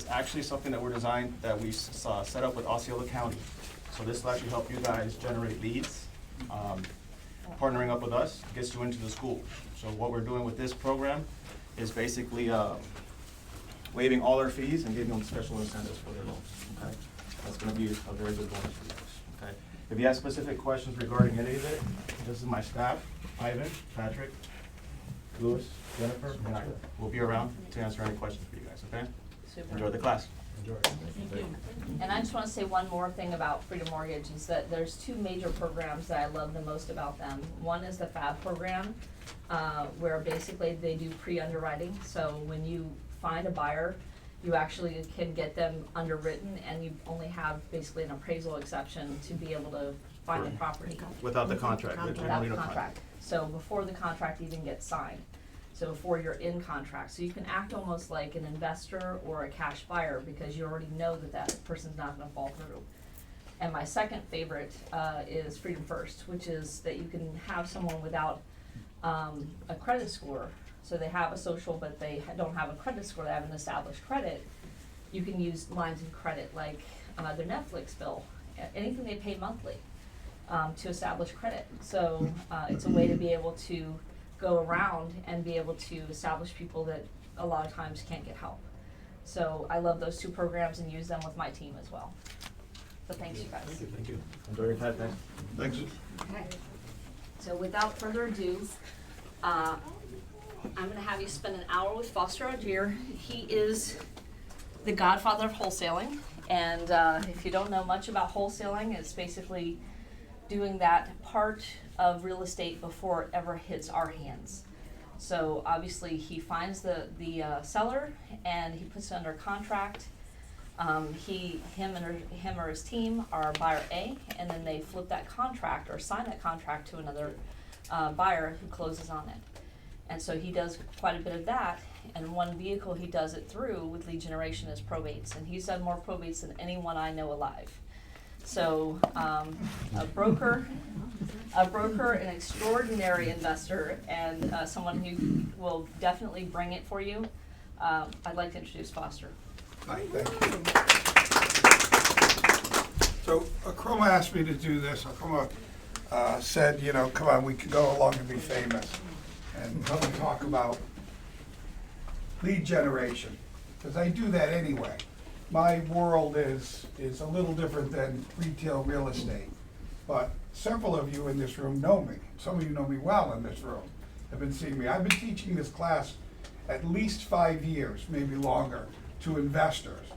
It's actually something that we set up with Osceola County. So this will actually help you guys generate leads. Partnering up with us gets you into the school. So what we're doing with this program is basically waiving all our fees and giving them special incentives for their loans, okay? That's gonna be a very good bonus for you guys, okay? If you have specific questions regarding any of it, this is my staff, Ivan, Patrick, Louis, Jennifer, and I will be around to answer any questions for you guys, okay? Super. Enjoy the class. Thank you. And I just want to say one more thing about Freedom Mortgage is that there's two major programs that I love the most about them. One is the FAB program, where basically they do pre-underwriting. So when you find a buyer, you actually can get them underwritten, and you only have basically an appraisal exception to be able to find the property. Without the contract. Without the contract. So before the contract even gets signed. So before you're in contract. So you can act almost like an investor or a cash buyer because you already know that that person's not gonna fall through. And my second favorite is Freedom First, which is that you can have someone without a credit score. So they have a social, but they don't have a credit score, they have an established credit. You can use lines of credit like their Netflix bill, anything they pay monthly to establish credit. So it's a way to be able to go around and be able to establish people that a lot of times can't get help. So I love those two programs and use them with my team as well. So thanks, you guys. Thank you. Enjoy your time, thanks. Thanks. Okay. So without further ado, I'm gonna have you spend an hour with Foster Augier. He is the godfather of wholesaling. And if you don't know much about wholesaling, it's basically doing that part of real estate before it ever hits our hands. So obviously he finds the seller and he puts it under contract. Him or his team are buyer A, and then they flip that contract or sign that contract to another buyer who closes on it. And so he does quite a bit of that, and one vehicle he does it through with lead generation is Probates, and he's done more Probates than anyone I know alive. So a broker, an extraordinary investor, and someone who will definitely bring it for you. I'd like to introduce Foster. Hi, thank you. So Chroma asked me to do this. Chroma said, you know, come on, we could go along and be famous and come and talk about lead generation, because I do that anyway. My world is a little different than retail real estate, but several of you in this room know me. Some of you know me well in this room, have been seeing me. I've been teaching this class at least 5 years, maybe longer, to investors.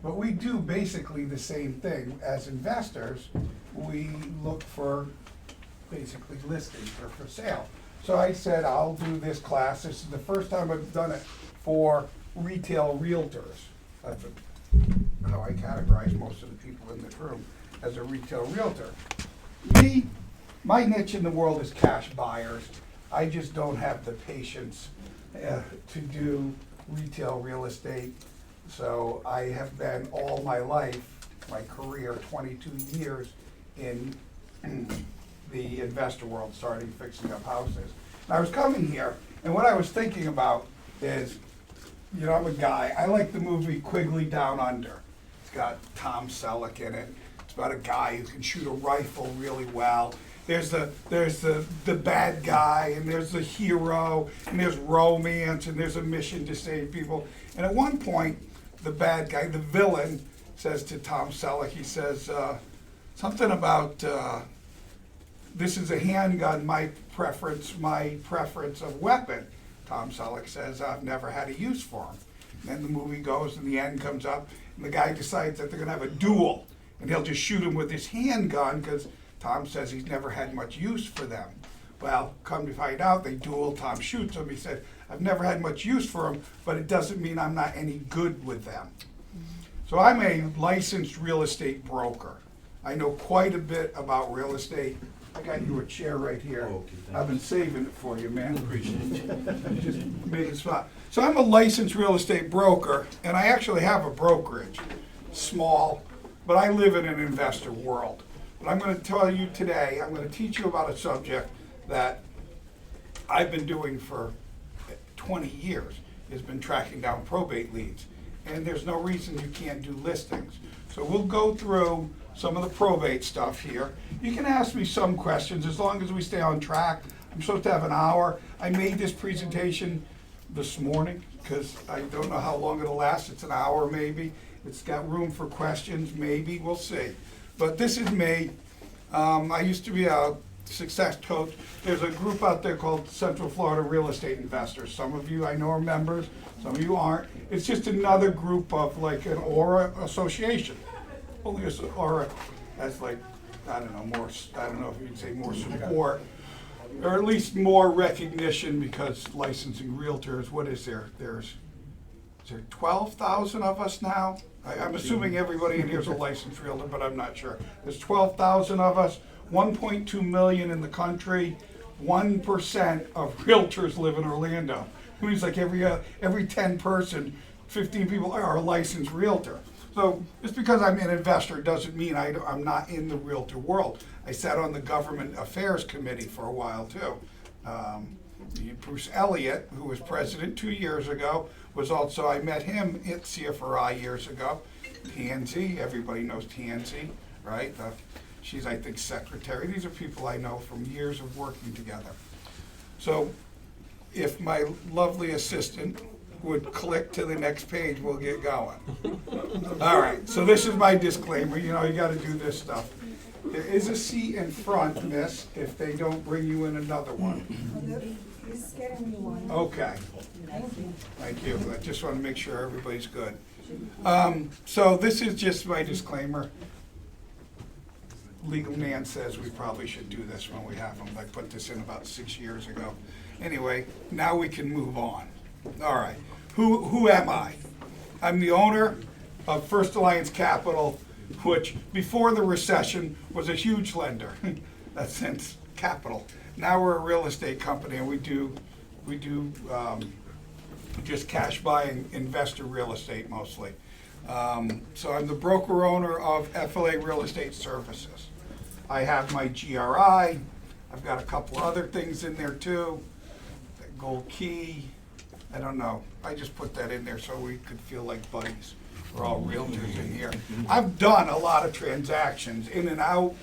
But we do basically the same thing. As investors, we look for basically listings or for sale. So I said, I'll do this class. This is the first time I've done it for retail realtors. That's how I categorize most of the people in this room, as a retail realtor. My niche in the world is cash buyers. I just don't have the patience to do retail real estate. So I have been all my life, my career, 22 years in the investor world, starting fixing up houses. And I was coming here, and what I was thinking about is, you know, I'm a guy, I like the movie Quigley Down Under. It's got Tom Selleck in it. It's about a guy who can shoot a rifle really well. There's the bad guy, and there's the hero, and there's romance, and there's a mission to save people. And at one point, the bad guy, the villain, says to Tom Selleck, he says something about, this is a handgun, my preference of weapon. Tom Selleck says, I've never had a use for them. And then the movie goes, and the end comes up, and the guy decides that they're gonna have a duel, and he'll just shoot him with his handgun, because Tom says he's never had much use for them. Well, come to find out, they duel, Tom shoots him, he said, I've never had much use for them, but it doesn't mean I'm not any good with them. So I'm a licensed real estate broker. I know quite a bit about real estate. I got you a chair right here. Oh, okay, I've been saving it for you, man. Appreciate it. Just made it spot. So I'm a licensed real estate broker, and I actually have a brokerage, small, but I live in an investor world. But I'm going to tell you today, I'm going to teach you about a subject that I've been doing for 20 years, has been tracking down probate leads. and there's no reason you can't do listings. So we'll go through some of the probate stuff here. You can ask me some questions as long as we stay on track. I'm supposed to have an hour. I made this presentation this morning because I don't know how long it'll last. It's an hour maybe. It's got room for questions, maybe, we'll see. But this is me. I used to be a success coach. There's a group out there called Central Florida Real Estate Investors. Some of you I know are members, some of you aren't. It's just another group of like an aura association. Only as aura has like, I don't know, more, I don't know if you'd say more support, or at least more recognition, because licensing realtors, what is there? Is there 12,000 of us now? I'm assuming everybody in here is a licensed realtor, but I'm not sure. There's 12,000 of us, 1.2 million in the country, 1% of realtors live in Orlando. It means like every 10 person, 15 people are a licensed realtor. So just because I'm an investor doesn't mean I'm not in the realtor world. I sat on the government affairs committee for a while too. Bruce Elliott, who was president 2 years ago, was also, I met him at CFRI years ago. Tansy, everybody knows Tansy, right? She's, I think, secretary. These are people I know from years of working together. So if my lovely assistant would click to the next page, we'll get going. All right, so this is my disclaimer. You know, you gotta do this stuff. There is a seat in front, miss, if they don't bring you in another one. He's getting me one. Okay, Thank you. thank you. I just wanna make sure everybody's good. So this is just my disclaimer. Legal man says we probably should do this when we have them. I put this in about 6 years ago. Anyway, now we can move on. All right, who am I? I'm the owner of First Alliance Capital, which before the recession was a huge lender. That's since capital. Now we're a real estate company, and we do just cash buying investor real estate mostly. So I'm the broker owner of FLA Real Estate Services. I have my GRI. I've got a couple other things in there too. Gold Key. I don't know. I just put that in there so we could feel like buddies. We're all realtors in here. I've done a lot of transactions in and out.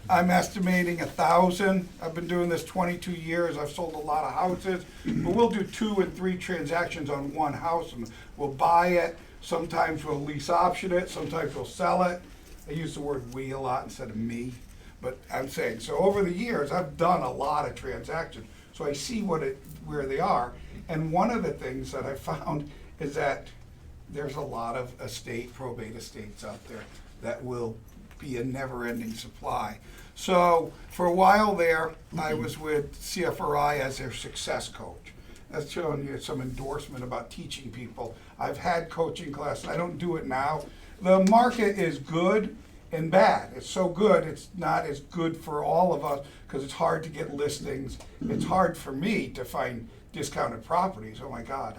I'm estimating 1,000. I've been doing this 22 years. I've sold a lot of houses. But we'll do 2 and 3 transactions on one house, and we'll buy it. Sometimes we'll lease option it. Sometimes we'll sell it. I use the word we a lot instead of me. But I'm saying, so over the years, I've done a lot of transactions. So I see where they are. And one of the things that I found is that there's a lot of probate estates out there that will be a never-ending supply. So for a while there, I was with CFRI as their success coach. That's showing you some endorsement about teaching people. I've had coaching classes. I don't do it now. The market is good and bad. It's so good, it's not as good for all of us because it's hard to get listings. It's hard for me to find discounted properties. Oh my God,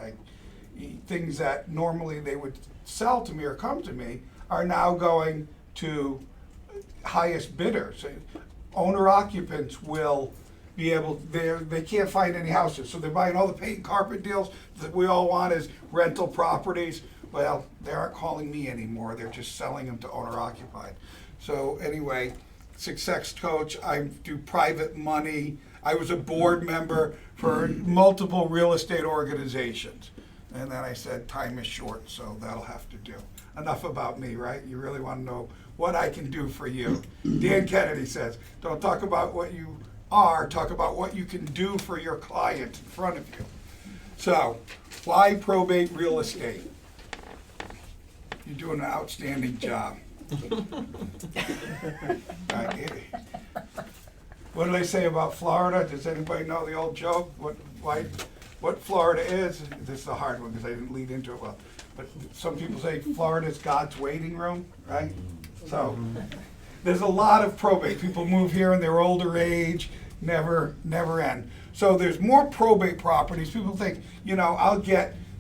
things that normally they would sell to me or come to me are now going to highest bidders. Owner occupants will be able, they can't find any houses, so they're buying all the paint and carpet deals that we all want as rental properties. Well, they aren't calling me anymore, they're just selling them to owner occupied. So anyway, success coach, I do private money. I was a board member for multiple real estate organizations. And then I said, time is short, so that'll have to do. Enough about me, right? You really want to know what I can do for you. Dan Kennedy says, don't talk about what you are, talk about what you can do for your client in front of you. So, why probate real estate? You're doing an outstanding job. What do they say about Florida? Does anybody know the old joke? What Florida is? This is a hard one because I didn't lead into it well. But some people say Florida is God's waiting room, right? So there's a lot of probate. People move here in their older age, never end. So there's more probate properties. People think,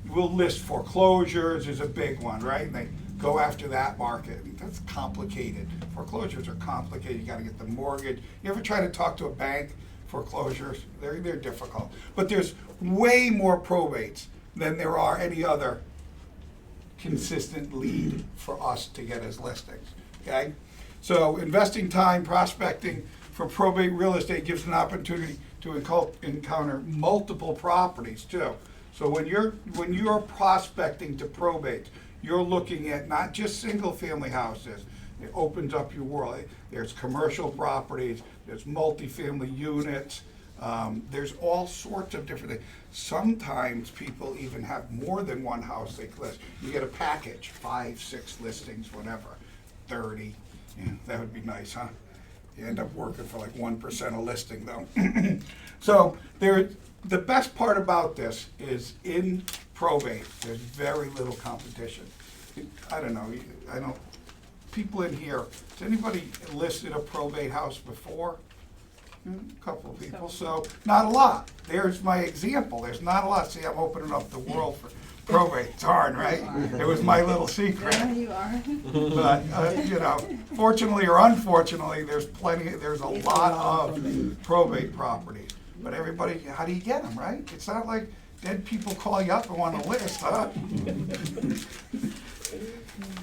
we'll list foreclosures is a big one, right? And they go after that market. That's complicated. Foreclosures are complicated. You gotta get the mortgage. You ever try to talk to a bank? Foreclosures, they're difficult. But there's way more probates than there are any other consistent lead for us to get as listings, okay? So investing time prospecting for probate real estate gives an opportunity to encounter multiple properties too. So when you're prospecting to probate, you're looking at not just single-family houses. It opens up your world. There's commercial properties, there's multifamily units, there's all sorts of different things. Sometimes people even have more than one house they list. You get a package, 5, 6 listings, whatever, 30. Yeah, that would be nice, huh? You end up working for like 1% a listing though. So the best part about this is in probate, there's very little competition. I don't know, people in here, has anybody listed a probate house before? A couple of people, so not a lot. There's my example, there's not a lot. See, I'm opening up the world for probate, darn, right? It was my little secret. Yeah, you are. But, fortunately or unfortunately, there's a lot of probate properties. But everybody, how do you get them, right? It's not like dead people call you up and want a list, huh?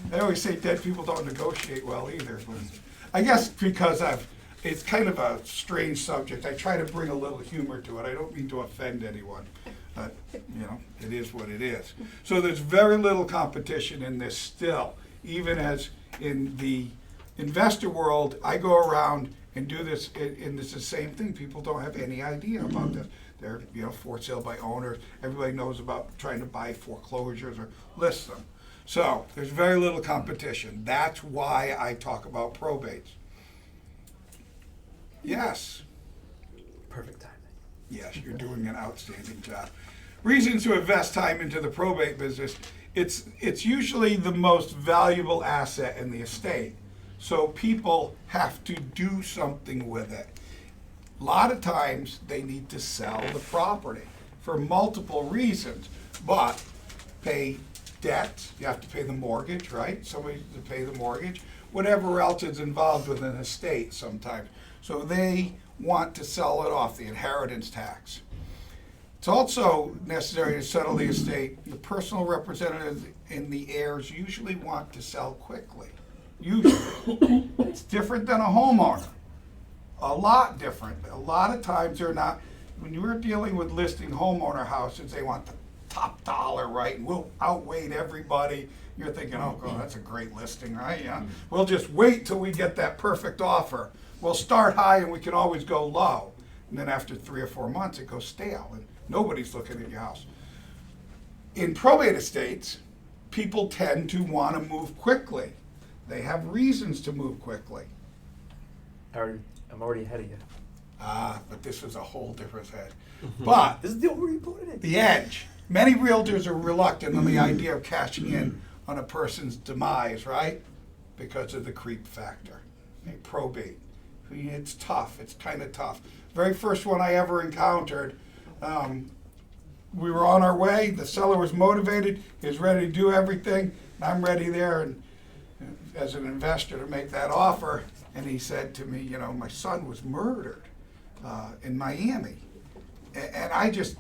They always say dead people don't negotiate well either. But I guess because it's kind of a strange subject. I try to bring a little humor to it. I don't mean to offend anyone. But, it is what it is. So there's very little competition in this still. Even as in the investor world, I go around and do this, and it's the same thing. People don't have any idea about this. They're, for sale by owners. Everybody knows about trying to buy foreclosures or list them. So there's very little competition. That's why I talk about probates. Yes. Perfect timing. Yes, you're doing an outstanding job. Reasons to invest time into the probate business. It's usually the most valuable asset in the estate. So people have to do something with it. A lot of times they need to sell the property for multiple reasons, but pay debt, you have to pay the mortgage, right? Somebody to pay the mortgage, whatever else is involved with an estate sometimes. So they want to sell it off, the inheritance tax. It's also necessary to settle the estate. The personal representatives and the heirs usually want to sell quickly. Usually. It's different than a homeowner. A lot different. A lot of times they're not, when you're dealing with listing homeowner houses, they want the top dollar, right? And we'll outweigh everybody. You're thinking, oh God, that's a great listing, right? Yeah. We'll just wait till we get that perfect offer. We'll start high and we can always go low. And then after 3 or 4 months, it goes stale and nobody's looking at your house. In probate estates, people tend to want to move quickly. They have reasons to move quickly. I'm already ahead of you. But this is a whole different head. But This is the order you put it in. the edge. Many realtors are reluctant on the idea of cashing in on a person's demise, right? Because of the creep factor. Probate. It's tough. It's kind of tough. Very first one I ever encountered, we were on our way. The seller was motivated. He was ready to do everything. And I'm ready there and as an investor to make that offer. And he said to me, my son was murdered in Miami. And I just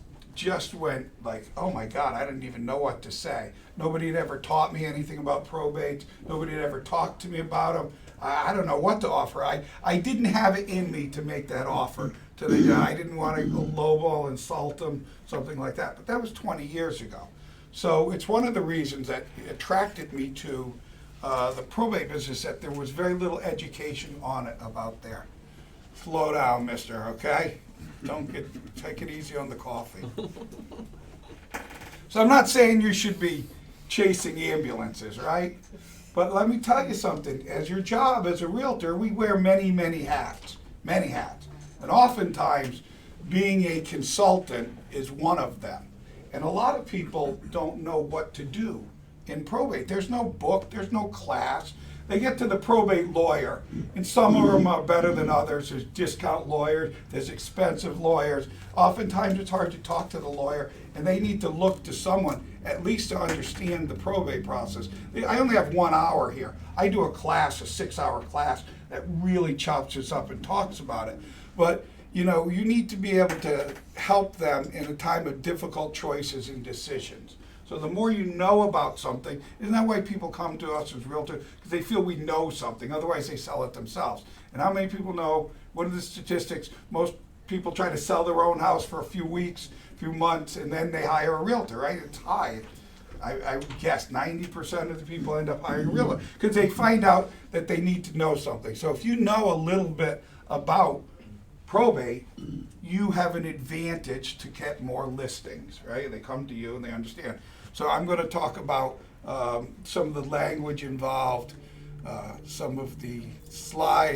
went like, oh my God, I didn't even know what to say. Nobody had ever taught me anything about probates. Nobody had ever talked to me about them. I don't know what to offer. I didn't have it in me to make that offer to the guy. I didn't want to lowball, insult him, something like that. But that was 20 years ago. So it's one of the reasons that attracted me to the probate business, that there was very little education on it about there. Slow down, mister, okay? Take it easy on the coffee. So I'm not saying you should be chasing ambulances, right? But let me tell you something. As your job as a realtor, we wear many, many hats. Many hats. And oftentimes, being a consultant is one of them. And a lot of people don't know what to do in probate. There's no book, there's no class. They get to the probate lawyer, and some of them are better than others. There's discount lawyers, there's expensive lawyers. Oftentimes it's hard to talk to the lawyer, and they need to look to someone at least to understand the probate process. I only have 1 hour here. I do a class, a 6-hour class, that really chops this up and talks about it. But you need to be able to help them in a time of difficult choices and decisions. So the more you know about something, isn't that why people come to us as realtors? Because they feel we know something, otherwise they sell it themselves. And how many people know, what are the statistics? Most people try to sell their own house for a few weeks, few months, and then they hire a realtor, right? It's high. I would guess 90% of the people end up hiring a realtor because they find out that they need to know something. So if you know a little bit about probate, you have an advantage to get more listings, right? They come to you and they understand. So I'm going to talk about some of the language involved, some of the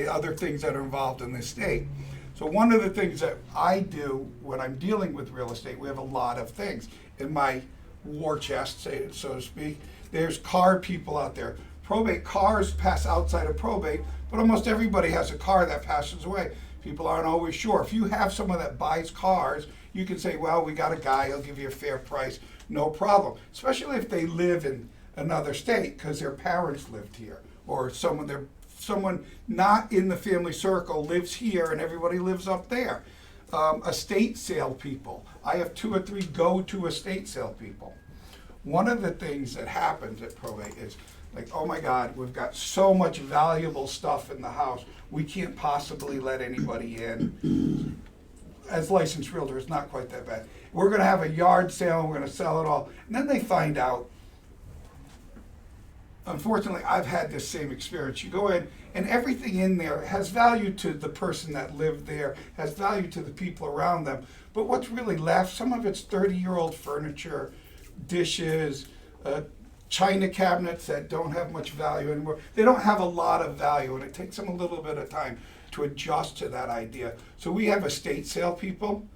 other things that are involved in this state. So one of the things that I do when I'm dealing with real estate, we have a lot of things. In my war chest, so to speak, there's car people out there. Probate cars pass outside of probate, but almost everybody has a car that passes away. People aren't always sure. If you have someone that buys cars, you can say, well, we got a guy, he'll give you a fair price, no problem. Especially if they live in another state because their parents lived here, or someone not in the family circle lives here and everybody lives up there. Estate sale people. I have 2 or 3 go-to estate sale people. One of the things that happens at probate is like, oh my God, we've got so much valuable stuff in the house, we can't possibly let anybody in. As licensed realtor, it's not quite that bad. We're gonna have a yard sale, and we're gonna sell it all. And then they find out, unfortunately, I've had this same experience. You go in, and everything in there has value to the person that lived there, has value to the people around them. But what's really left, some of it's 30-year-old furniture, dishes, china cabinets that don't have much value anymore. They don't have a lot of value, and it takes them a little bit of time to adjust to that idea. So we have estate sale people.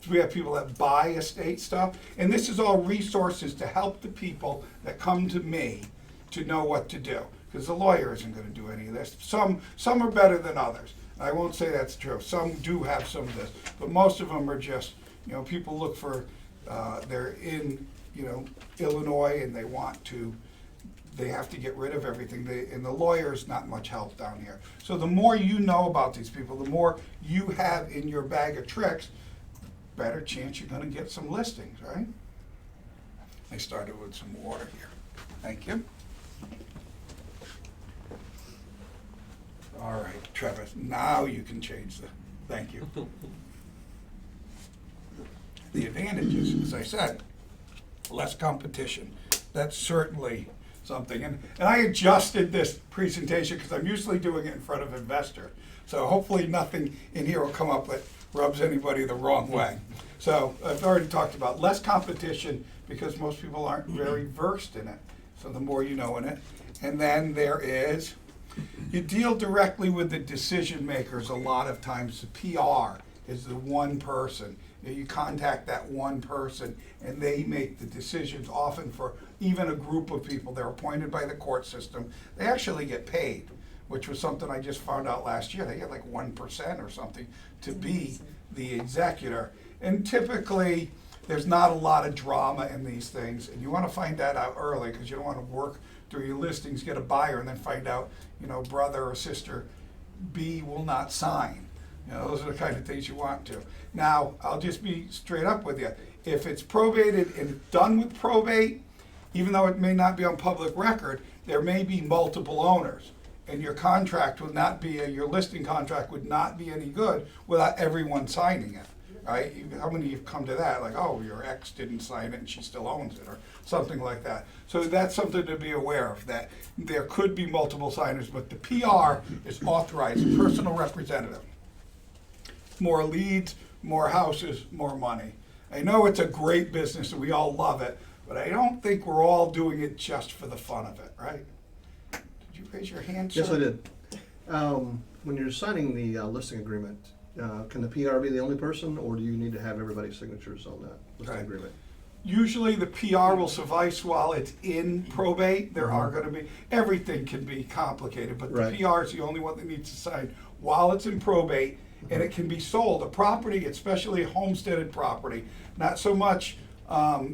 We have people that buy estate stuff. And this is all resources to help the people that come to me to know what to do, because the lawyer isn't going to do any of this. Some are better than others. I won't say that's true. Some do have some of this, but most of them are just, people look for, they're in, Illinois, and they have to get rid of everything. And the lawyer's not much help down here. So the more you know about these people, the more you have in your bag of tricks, better chance you're going to get some listings, right? I started with some water here. Thank you. All right, Travis, now you can change thank you. The advantages, as I said, less competition. That's certainly something. And I adjusted this presentation because I'm usually doing it in front of investors. So hopefully nothing in here will come up that rubs anybody the wrong way. So I've already talked about less competition because most people aren't very versed in it. So the more you know in it. And then there is, you deal directly with the decision makers a lot of times. The PR is the one person. You contact that one person and they make the decisions, often for even a group of people. They're appointed by the court system. They actually get paid, which was something I just found out last year. They get like 1% or something to be the executor. And typically, there's not a lot of drama in these things. And you want to find that out early because you don't want to work through your listings, get a buyer, and then find out, brother or sister B will not sign. Those are the kind of things you want to. Now, I'll just be straight up with you. If it's probated and done with probate, even though it may not be on public record, there may be multiple owners. And your contract would not be, your listing contract would not be any good without everyone signing it, right? How many of you have come to that? Like, oh, your ex didn't sign it and she still owns it, or something like that. So that's something to be aware of, that there could be multiple signers, but the PR is authorized, personal representative. More leads, more houses, more money. I know it's a great business and we all love it, but I don't think we're all doing it just for the fun of it, right? Did you raise your hand, sir? Yes, I did. When you're signing the listing agreement, can the PR be the only person, or do you need to have everybody's signatures on that listing Right. agreement? Usually the PR will suffice while it's in probate. There are going to be, everything can be complicated, but the Right. PR is the only one that needs to sign while it's in probate, and it can be sold. A property, especially homesteaded property, not so much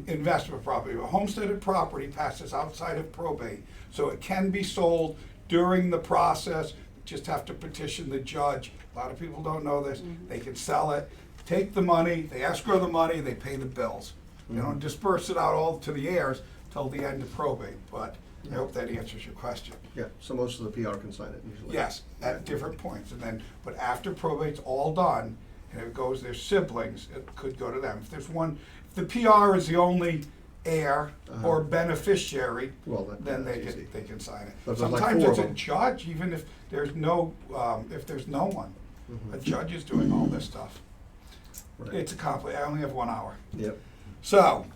investment property, but homesteaded property passes outside of probate. So it can be sold during the process. Just have to petition the judge. A lot of people don't know this. They can sell it, take the money, they escrow the money, they pay the bills. They don't disperse it out all to the heirs, till the end of probate, but I hope that answers your question. Yeah, so most of the PR can sign it usually. Yes, at different points, and then, but after probate's all done, and it goes their siblings, it could go to them. If there's one, if the PR is the only heir or beneficiary, Well, then that's easy. they can sign it. But if there's like Sometimes four it's of a them. judge, even if there's no one. A judge is doing all this stuff. Right. It's a complex, I only have 1 hour. Yep. So,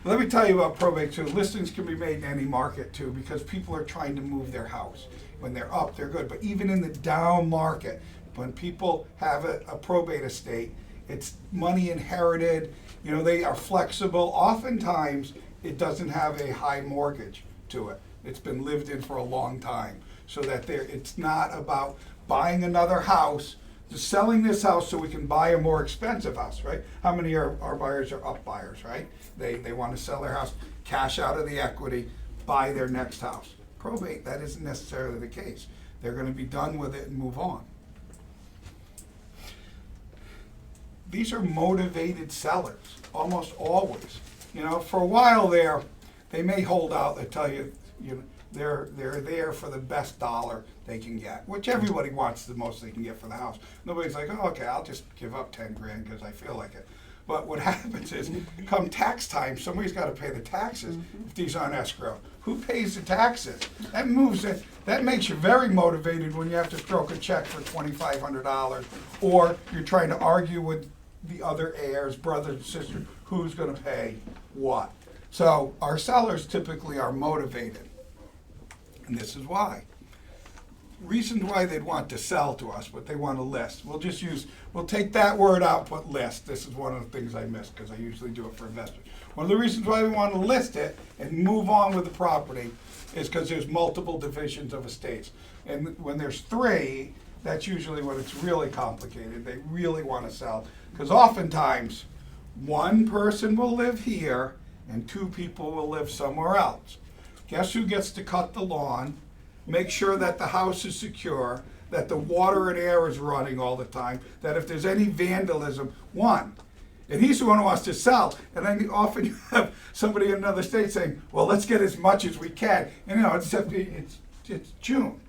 let me tell you about probate too. Listings can be made in any market too, because people are trying to move their house. When they're up, they're good, but even in the down market, when people have a probate estate, it's money inherited, you know, they are flexible. Oftentimes, it doesn't have a high mortgage to it. It's been lived in for a long time, so that it's not about buying another house, just selling this house so we can buy a more expensive house, right? How many of our buyers are up buyers, right? They want to sell their house, cash out of the equity, buy their next house. Probate, that isn't necessarily the case. They're going to be done with it and move on. These are motivated sellers, almost always. You know, for a while there, they may hold out. They tell you, they're there for the best dollar they can get, which everybody wants the most they can get for the house. Nobody's like, oh, okay, I'll just give up 10 grand because I feel like it. But what happens is, come tax time, somebody's got to pay the taxes if these aren't escrow. Who pays the taxes? That moves it. That makes you very motivated when you have to stroke a check for $2,500, or you're trying to argue with the other heirs, brothers and sisters, who's going to pay what. So our sellers typically are motivated, and this is why. Reasons why they'd want to sell to us, but they want to list. We'll take that word out, put list. This is one of the things I missed because I usually do it for investors. One of the reasons why we want to list it and move on with the property is because there's multiple divisions of estates. And when there's 3, that's usually when it's really complicated. They really want to sell, because oftentimes one person will live here and 2 people will live somewhere else. Guess who gets to cut the lawn, make sure that the house is secure, that the water and air is running all the time, that if there's any vandalism, one. And he's the one who wants to sell. And then often you have somebody in another state saying, well, let's get as much as we can. And you know, it's June.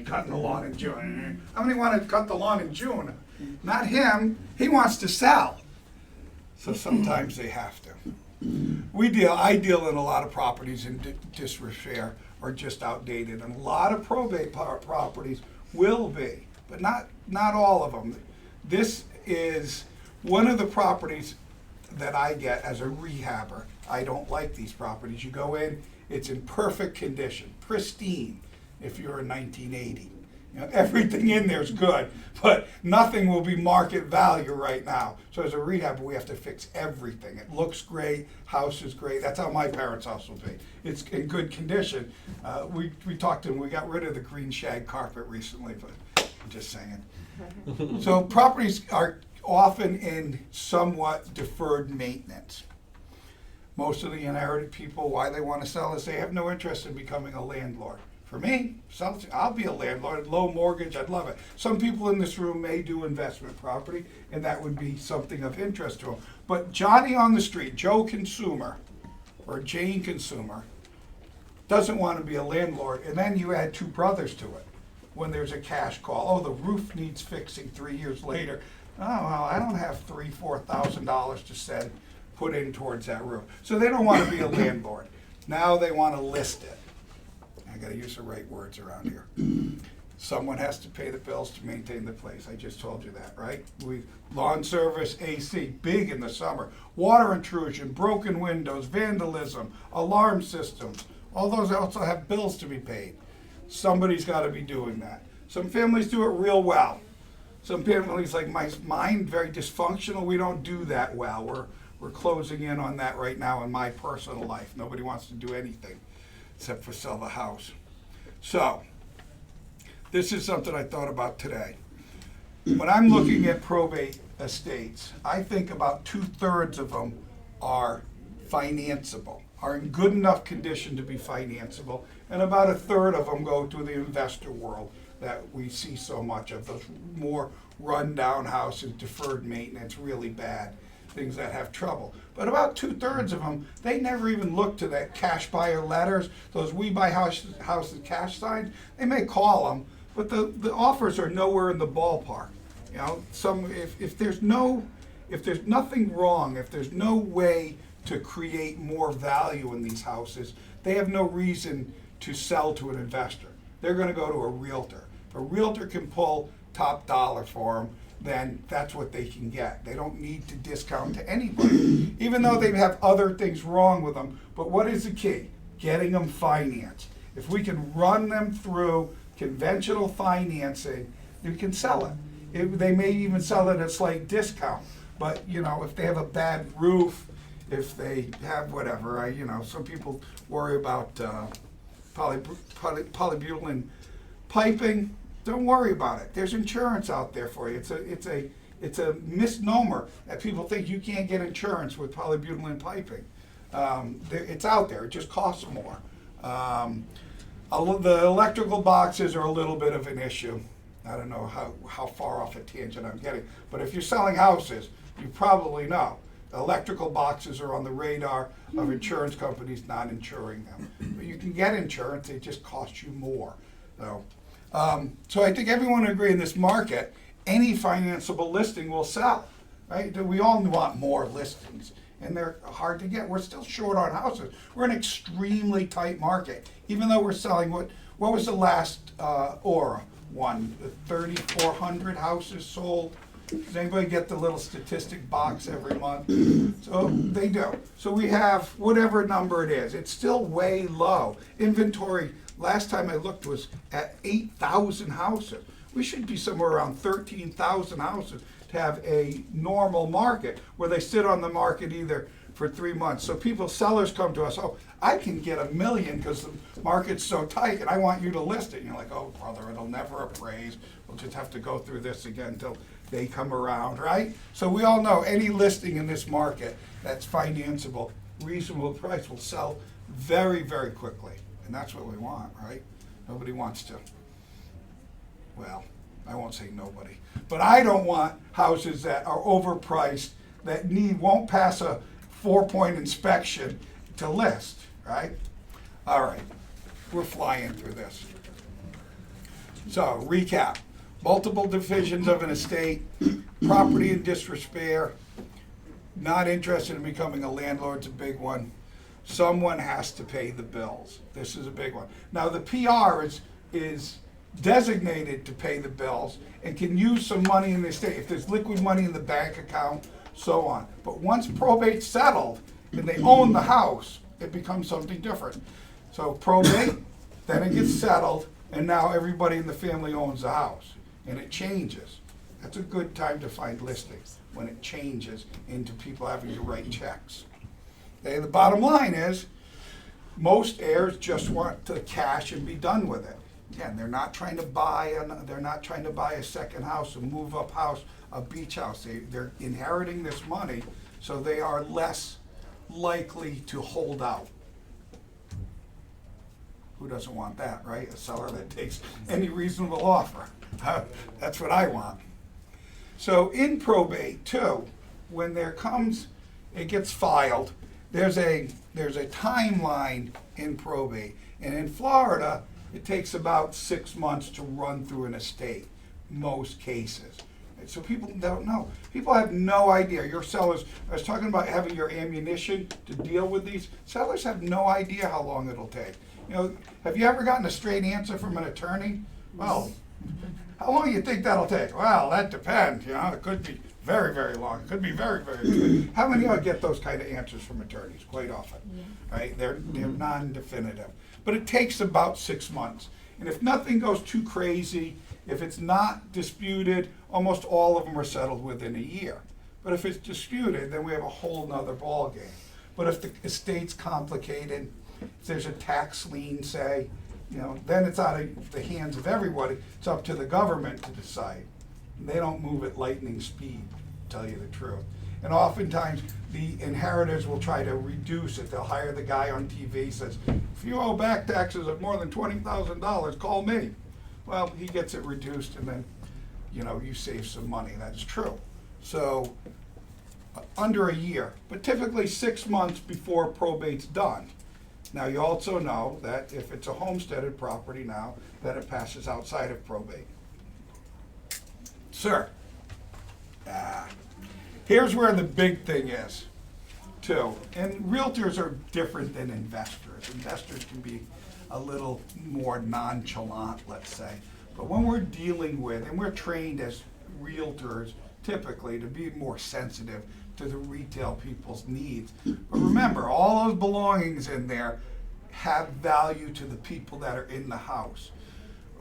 Cutting the lawn in June. How many want to cut the lawn in June? Not him. He wants to sell. So sometimes they have to. I deal in a lot of properties in disrepair or just outdated, and a lot of probate properties will be, but not all of them. This is one of the properties that I get as a rehabber. I don't like these properties. You go in, it's in perfect condition, pristine, if you're in 1980. You know, everything in there is good, but nothing will be market value right now. So as a rehabber, we have to fix everything. It looks great, house is great. That's how my parents' house will be. It's in good condition. We talked to them, we got rid of the green shag carpet recently, but I'm just saying. So properties are often in somewhat deferred maintenance. Most of the inherited people, why they want to sell is they have no interest in becoming a landlord. For me, I'll be a landlord, low mortgage, I'd love it. Some people in this room may do investment property, and that would be something of interest to them. But Johnny on the street, Joe Consumer, or Jane Consumer, doesn't want to be a landlord, and then you add 2 brothers to it. When there's a cash call, oh, the roof needs fixing 3 years later. Oh, well, I don't have $3,000-$4,000 to put in towards that roof. So they don't want to be a landlord. Now they want to list it. I gotta use the right words around here. Someone has to pay the bills to maintain the place. I just told you that, right? Lawn service, AC, big in the summer. Water intrusion, broken windows, vandalism, alarm systems. All those also have bills to be paid. Somebody's gotta be doing that. Some families do it real well. Some families like mine, very dysfunctional. We don't do that well. We're closing in on that right now in my personal life. Nobody wants to do anything except for sell the house. So, this is something I thought about today. When I'm looking at probate estates, I think about 2/3 of them are financeable, are in good enough condition to be financeable, and about 1/3 of them go to the investor world that we see so much of, those more run-down houses, deferred maintenance, really bad. things that have trouble. But about 2/3 of them, they never even look to that cash buyer letters, those we buy houses cash signs. They may call them, but the offers are nowhere in the ballpark. You know, if there's nothing wrong, if there's no way to create more value in these houses, they have no reason to sell to an investor. They're gonna go to a realtor. If a realtor can pull top dollar for them, then that's what they can get. They don't need to discount to anybody, even though they have other things wrong with them. But what is the key? Getting them financed. If we can run them through conventional financing, we can sell it. They may even sell it at a slight discount. But, you know, if they have a bad roof, if they have whatever, some people worry about polybutylene piping. Don't worry about it. There's insurance out there for you. It's a misnomer that people think you can't get insurance with polybutylene piping. It's out there. It just costs more. The electrical boxes are a little bit of an issue. I don't know how far off a tangent I'm getting, but if you're selling houses, you probably know electrical boxes are on the radar of insurance companies not insuring them. But you can get insurance; it just costs you more. So I think everyone would agree in this market, any financeable listing will sell, right? We all want more listings, and they're hard to get. We're still short on houses. We're in an extremely tight market, even though we're selling what was the last Aura one? 3,400 houses sold. Does anybody get the little statistic box every month? So they do. So we have whatever number it is. It's still way low. Inventory, last time I looked, was at 8,000 houses. We should be somewhere around 13,000 houses to have a normal market where they sit on the market either for 3 months. So sellers come to us, oh, I can get $1 million because the market's so tight and I want you to list it. And you're like, oh, brother, it'll never appraise. We'll just have to go through this again until they come around, right? So we all know any listing in this market that's financeable, reasonable price will sell very, very quickly. And that's what we want, right? Nobody wants to. Well, I won't say nobody. But I don't want houses that are overpriced, that won't pass a 4-point inspection to list, right? All right, we're flying through this. So, recap. Multiple divisions of an estate, property in disrepair, not interested in becoming a landlord's a big one. Someone has to pay the bills. This is a big one. Now, the PR is designated to pay the bills and can use some money in the estate. If there's liquid money in the bank account, so on. But once probate's settled and they own the house, it becomes something different. So probate, then it gets settled, and now everybody in the family owns the house, and it changes. That's a good time to find listings, when it changes into people having to write checks. Okay, the bottom line is, most heirs just want the cash and be done with it. Again, they're not trying to buy a second house, a move-up house, a beach house. They're inheriting this money, so they are less likely to hold out. Who doesn't want that, right? A seller that takes any reasonable offer. That's what I want. So in probate too, when it gets filed, there's a timeline in probate. And in Florida, it takes about 6 months to run through an estate, most cases. And so people don't know. People have no idea. Your sellers, I was talking about having your ammunition to deal with these. Sellers have no idea how long it'll take. Have you ever gotten a straight answer from an attorney? Well, how long do you think that'll take? Well, that depends. It could be very, very long. It could be very, very good. How many of you get those kind of answers from attorneys? Quite often, right? They're non-definitive. But it takes about 6 months. And if nothing goes too crazy, if it's not disputed, almost all of them are settled within a year. But if it's disputed, then we have a whole nother ballgame. But if the estate's complicated, if there's a tax lien, say, then it's out of the hands of everybody. It's up to the government to decide. And they don't move at lightning speed, to tell you the truth. And oftentimes, the inheritors will try to reduce it. They'll hire the guy on TV, says, if you owe back taxes of more than $20,000, call me. Well, he gets it reduced, and then, you save some money. That's true. So, under a year, but typically 6 months before probate's done. Now, you also know that if it's a homesteaded property now, that it passes outside of probate. Sir, here's where the big thing is, too. And realtors are different than investors. Investors can be a little more nonchalant, let's say. But when we're dealing with, and we're trained as realtors typically to be more sensitive to the retail people's needs. But remember, all those belongings in there have value to the people that are in the house.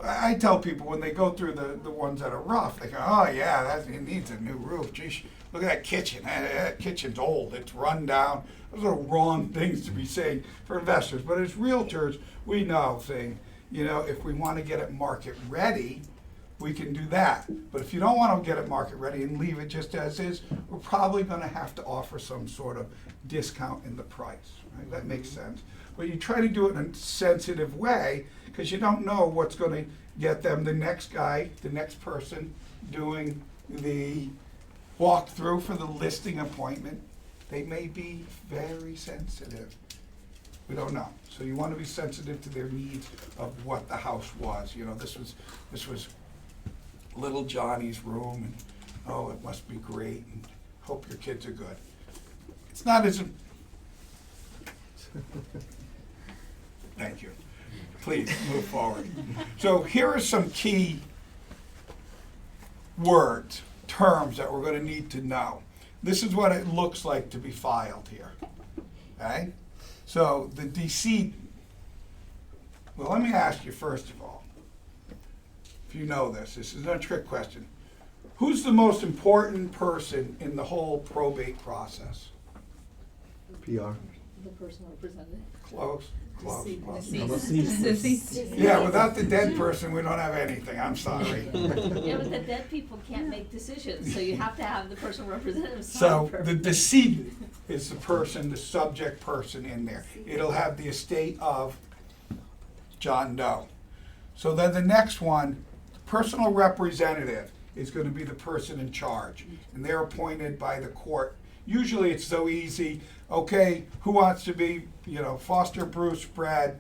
I tell people when they go through the ones that are rough, they go, oh yeah, it needs a new roof. Geez, look at that kitchen. That kitchen's old. It's run down. Those are wrong things to be saying for investors. But as realtors, we know saying, if we want to get it market ready, we can do that. But if you don't want to get it market ready and leave it just as is, we're probably going to have to offer some sort of discount in the price. Right? That makes sense. But you try to do it in a sensitive way because you don't know what's going to get them the next person doing the walkthrough for the listing appointment. They may be very sensitive. We don't know. So you want to be sensitive to their needs of what the house was. This was little Johnny's room, and oh, it must be great, and hope your kids are good. It's not as. Thank you. Please move forward. So here are some key words, terms that we're going to need to know. This is what it looks like to be filed here. Okay? So the decedent. Well, let me ask you first of all, if you know this is not a trick question. Who's the most important person in the whole probate process? PR. The person represented. Close. Deceased. Yeah, without the dead person, we don't have anything. I'm sorry. Yeah, but the dead people can't make decisions, so you have to have the person represented. So the decedent is the person, the subject person in there. It'll have the estate of John Doe. So then the next one, personal representative, is going to be the person in charge, and they're appointed by the court. Usually it's so easy. Okay, who wants to be, Foster, Bruce, Brad,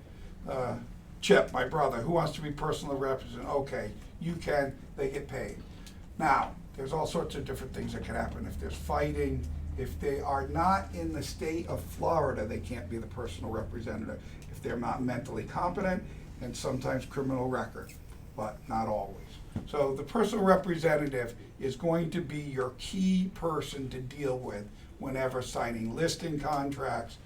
Chip, my brother, who wants to be personal representative? Okay, you can, they get paid. Now, there's all sorts of different things that can happen. If there's fighting, if they are not in the state of Florida, they can't be the personal representative. If they're not mentally competent, and sometimes criminal record, but not always. So the personal representative is going to be your key person to deal with whenever signing listing contracts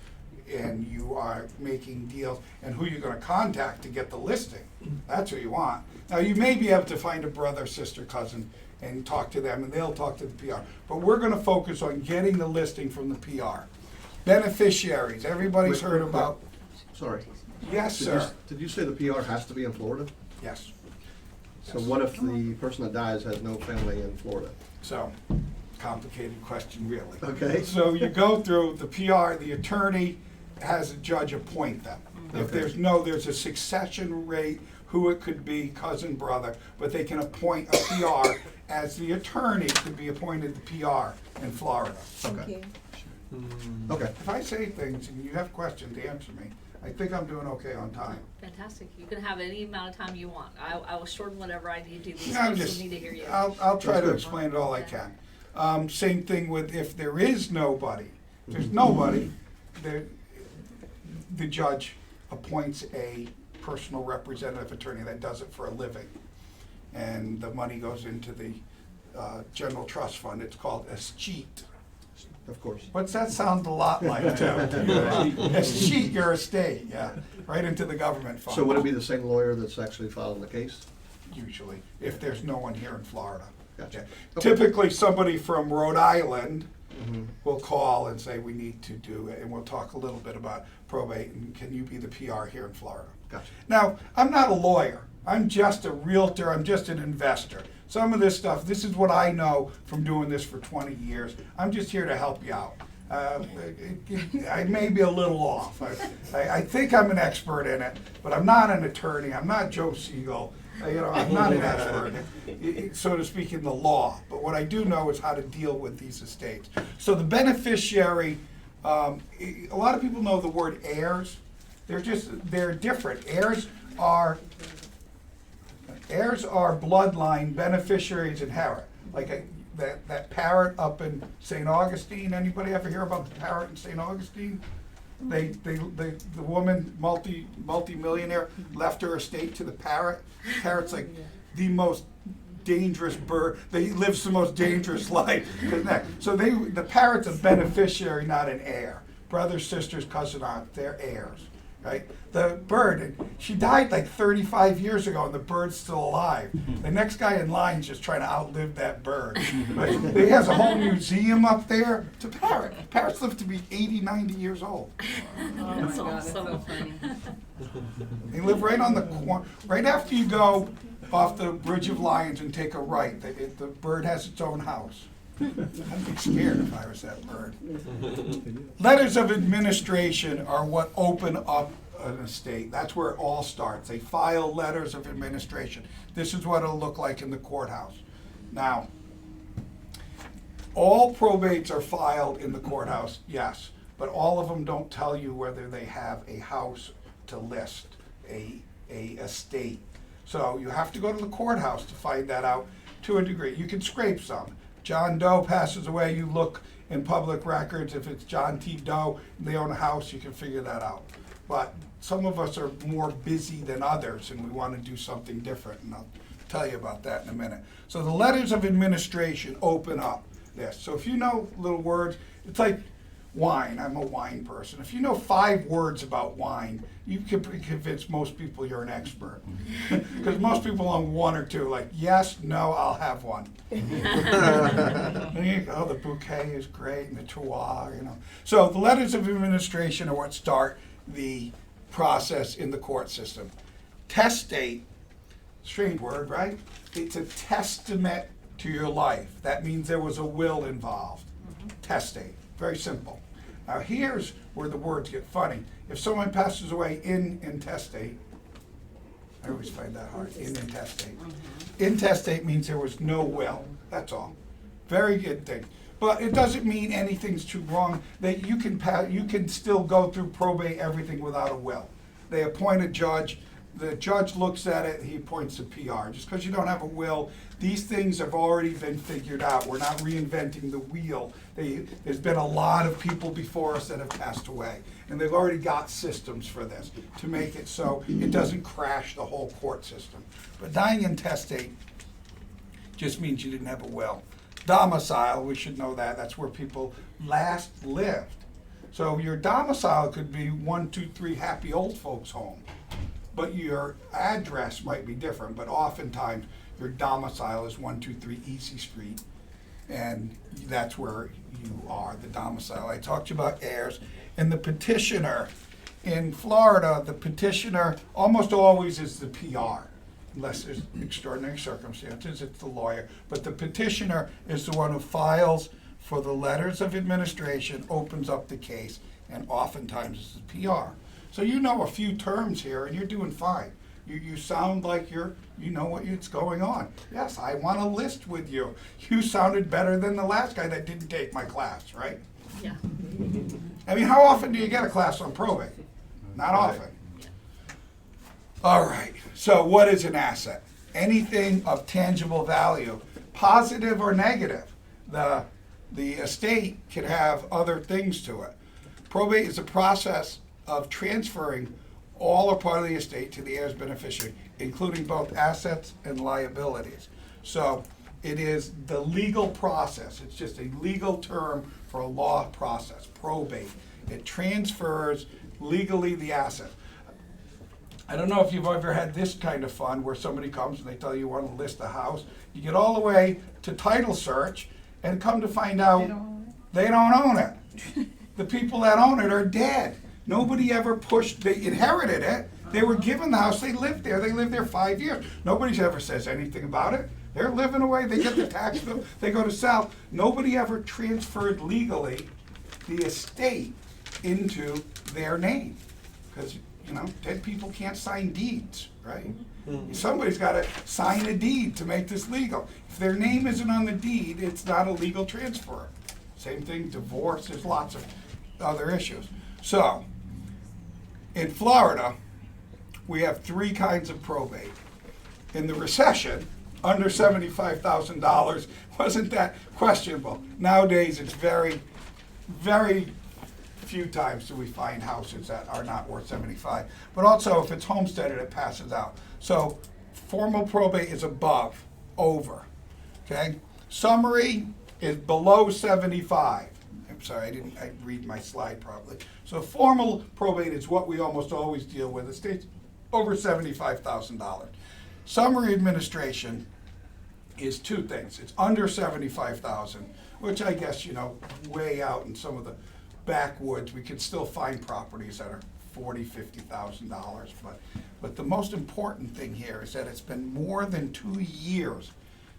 and you are making deals, and who you're going to contact to get the listing. That's who you want. Now, you may be able to find a brother, sister, cousin, and talk to them, and they'll talk to the PR. But we're going to focus on getting the listing from the PR. Beneficiaries, everybody's heard about. Sorry. Yes, sir. Did you say the PR has to be in Florida? Yes. So what if the person that dies has no family in Florida? So, complicated question, really. Okay. So you go through the PR, the attorney has a judge appoint them. If Okay. there's a succession rate, who it could be, cousin, brother, but they can appoint a PR as the attorney to be appointed the PR in Florida. Okay. Okay. Okay. If I say things and you have questions, answer me. I think I'm doing okay on time. Fantastic. You can have any amount of time you want. I will shorten whatever I need to. These I'm folks just, need to hear you. I'll try That's to good. explain it all I can. Same thing with if there is nobody, there's nobody, the judge appoints a personal representative attorney that does it for a living. And the money goes into the general trust fund. It's called escheat. Of course. What's that sound a lot like, too? Escheat your estate, yeah, right into the government fund. So would it be the same lawyer that's actually filing the case? Usually, if there's no one here in Florida. Gotcha. Yeah. Okay. Typically, somebody from Rhode Island Mhm. will call and say, we need to do it, and we'll talk a little bit about probate, and can you be the PR here in Florida? Gotcha. Now, I'm not a lawyer. I'm just a realtor. I'm just an investor. Some of this stuff, this is what I know from doing this for 20 years. I'm just here to help you out. I may be a little off. I think I'm an expert in it, but I'm not an attorney. I'm not Joe Siegel. I'm not an expert, so to speak, in the law, but what I do know is how to deal with these estates. So the beneficiary, a lot of people know the word heirs. They're different. Heirs are bloodline, beneficiaries inherit. Like that parrot up in St. Augustine, anybody ever hear about the parrot in St. Augustine? The woman, multi-millionaire, left her estate to the parrot. Parrot's like the most dangerous bird. They lives the most dangerous life. So the parrot's a beneficiary, not an heir. Brothers, sisters, cousin, aunt, they're heirs, right? The bird, she died like 35 years ago, and the bird's still alive. The next guy in line's just trying to outlive that bird. But he has a whole museum up there to parrot. Parrots live to be 80, 90 years old. That's awesome. They live right on the corner, right after you go off the Bridge of Lions and take a right. The bird has its own house. I'd be scared if I was that bird. Letters of administration are what open up an estate. That's where it all starts. They file letters of administration. This is what it'll look like in the courthouse. Now, all probates are filed in the courthouse, yes, but all of them don't tell you whether they have a house to list, a estate. So you have to go to the courthouse to find that out to a degree. You can scrape some. John Doe passes away, you look in public records. If it's John T. Doe, they own a house, you can figure that out. But some of us are more busy than others, and we want to do something different, and I'll tell you about that in a minute. So the letters of administration open up this. So if you know little words, it's like wine. I'm a wine person. If you know 5 words about wine, you can convince most people you're an expert. Because most people know 1 or 2, like, yes, no, I'll have one. And you go, oh, the bouquet is great, and the terroir, So the letters of administration are what start the process in the court system. Testate, strange word, right? It's a testament to your life. That means there was a will involved. Testate, very simple. Now here's where the words get funny. If someone passes away in intestate, I always find that hard, in intestate. Intestate means there was no will, that's all. Very good thing. But it doesn't mean anything's too wrong, that you can still go through probate everything without a will. They appoint a judge, the judge looks at it, he appoints a PR. Just because you don't have a will, these things have already been figured out. We're not reinventing the wheel. There's been a lot of people before us that have passed away, and they've already got systems for this to make it so it doesn't crash the whole court system. But dying intestate just means you didn't have a will. Domicile, we should know that. That's where people last lived. So your domicile could be 123 Happy Old Folks Home, but your address might be different. But oftentimes your domicile is 123 Easy Street, and that's where you are, the domicile. I talked to you about heirs. And the petitioner, in Florida, the petitioner almost always is the PR. Unless there's extraordinary circumstances, it's the lawyer. But the petitioner is the one who files for the letters of administration, opens up the case, and oftentimes it's the PR. So you know a few terms here, and you're doing fine. You sound like you know what's going on. Yes, I want to list with you. You sounded better than the last guy that didn't take my class, right? Yeah. I mean, how often do you get a class on probate? Not often. All right, so what is an asset? Anything of tangible value, positive or negative. The estate can have other things to it. Probate is a process of transferring all or part of the estate to the heirs beneficiary, including both assets and liabilities. So it is the legal process. It's just a legal term for a law process, probate. It transfers legally the asset. I don't know if you've ever had this kind of fun where somebody comes and they tell you want to list a house. You get all the way to title search and come to find out they don't own it. The people that own it are dead. Nobody ever pushed, they inherited it. They were given the house, they lived there. They lived there 5 years. Nobody ever says anything about it. They're living away, they get the tax bill, they go to sell. Nobody ever transferred legally the estate into their name. Because You know, dead people can't sign deeds, right? Somebody's gotta sign a deed to make this legal. If their name isn't on the deed, it's not a legal transfer. Same thing, divorce, there's lots of other issues. So, in Florida, we have three kinds of probate. In the recession, under $75,000 wasn't that questionable. Nowadays, it's very, very few times do we find houses that are not worth 75. But also, if it's homesteaded, it passes out. So, formal probate is above, over, okay? Summary is below 75. I'm sorry, I read my slide properly. So formal probate is what we almost always deal with. Estates over $75,000. Summary administration is two things. It's under 75,000, which I guess, you know, way out in some of the backwoods, we can still find properties that are $40,000, $50,000. But the most important thing here is that it's been more than 2 years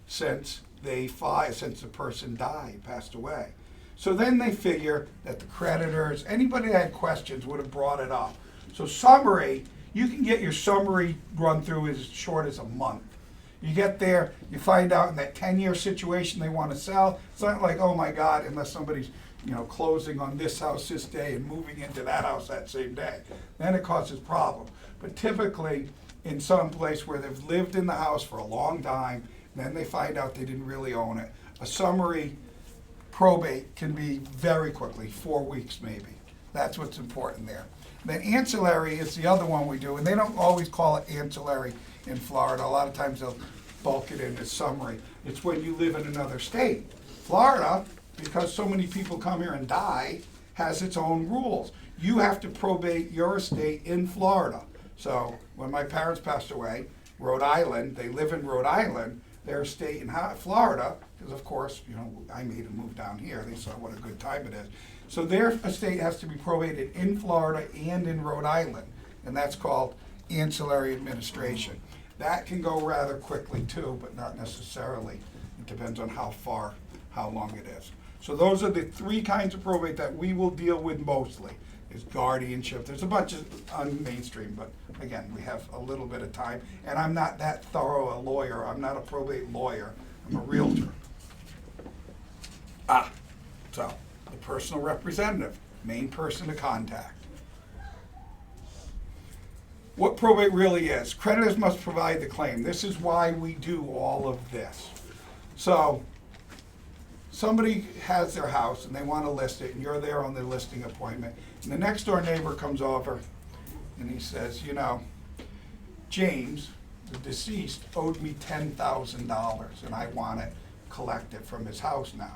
since since the person died, passed away. So then they figure that the creditors, anybody that had questions would have brought it up. So summary, you can get your summary run through as short as a month. You get there, you find out in that 10-year situation they want to sell. It's not like, oh my God, unless somebody's, you know, closing on this house this day and moving into that house that same day. Then it causes problems. But typically, in some place where they've lived in the house for a long time, then they find out they didn't really own it. A summary probate can be very quickly, 4 weeks maybe. That's what's important there. Then ancillary is the other one we do, and they don't always call it ancillary in Florida. A lot of times they'll bulk it in as summary. It's when you live in another state. Florida, because so many people come here and die, has its own rules. You have to probate your estate in Florida. So when my parents passed away, Rhode Island, they live in Rhode Island, their estate in Florida, because of course, you know, I made them move down here. They saw what a good time it is. So their estate has to be probated in Florida and in Rhode Island, and that's called ancillary administration. That can go rather quickly too, but not necessarily. It depends on how long it is. So those are the three kinds of probate that we will deal with mostly. Is guardianship. There's a bunch on mainstream, but again, we have a little bit of time. And I'm not that thorough a lawyer. I'm not a probate lawyer. I'm a realtor. So the personal representative, main person to contact. What probate really is. Creditors must provide the claim. This is why we do all of this. So somebody has their house and they want to list it, and you're there on the listing appointment, and the next door neighbor comes over and he says, you know, James, the deceased, owed me $10,000 and I want to collect it from his house now.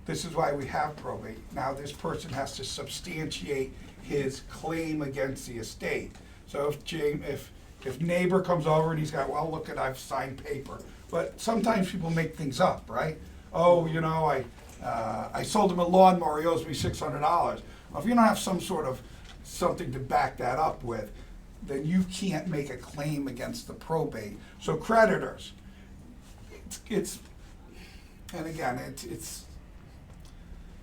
This is why we have probate. Now this person has to substantiate his claim against the estate. So if neighbor comes over and he's got, well, look at, I've signed paper. But sometimes people make things up, right? Oh, you know, I sold him a lawnmower, he owes me $600. Well, if you don't have some sort of something to back that up with, then you can't make a claim against the probate. So creditors, it's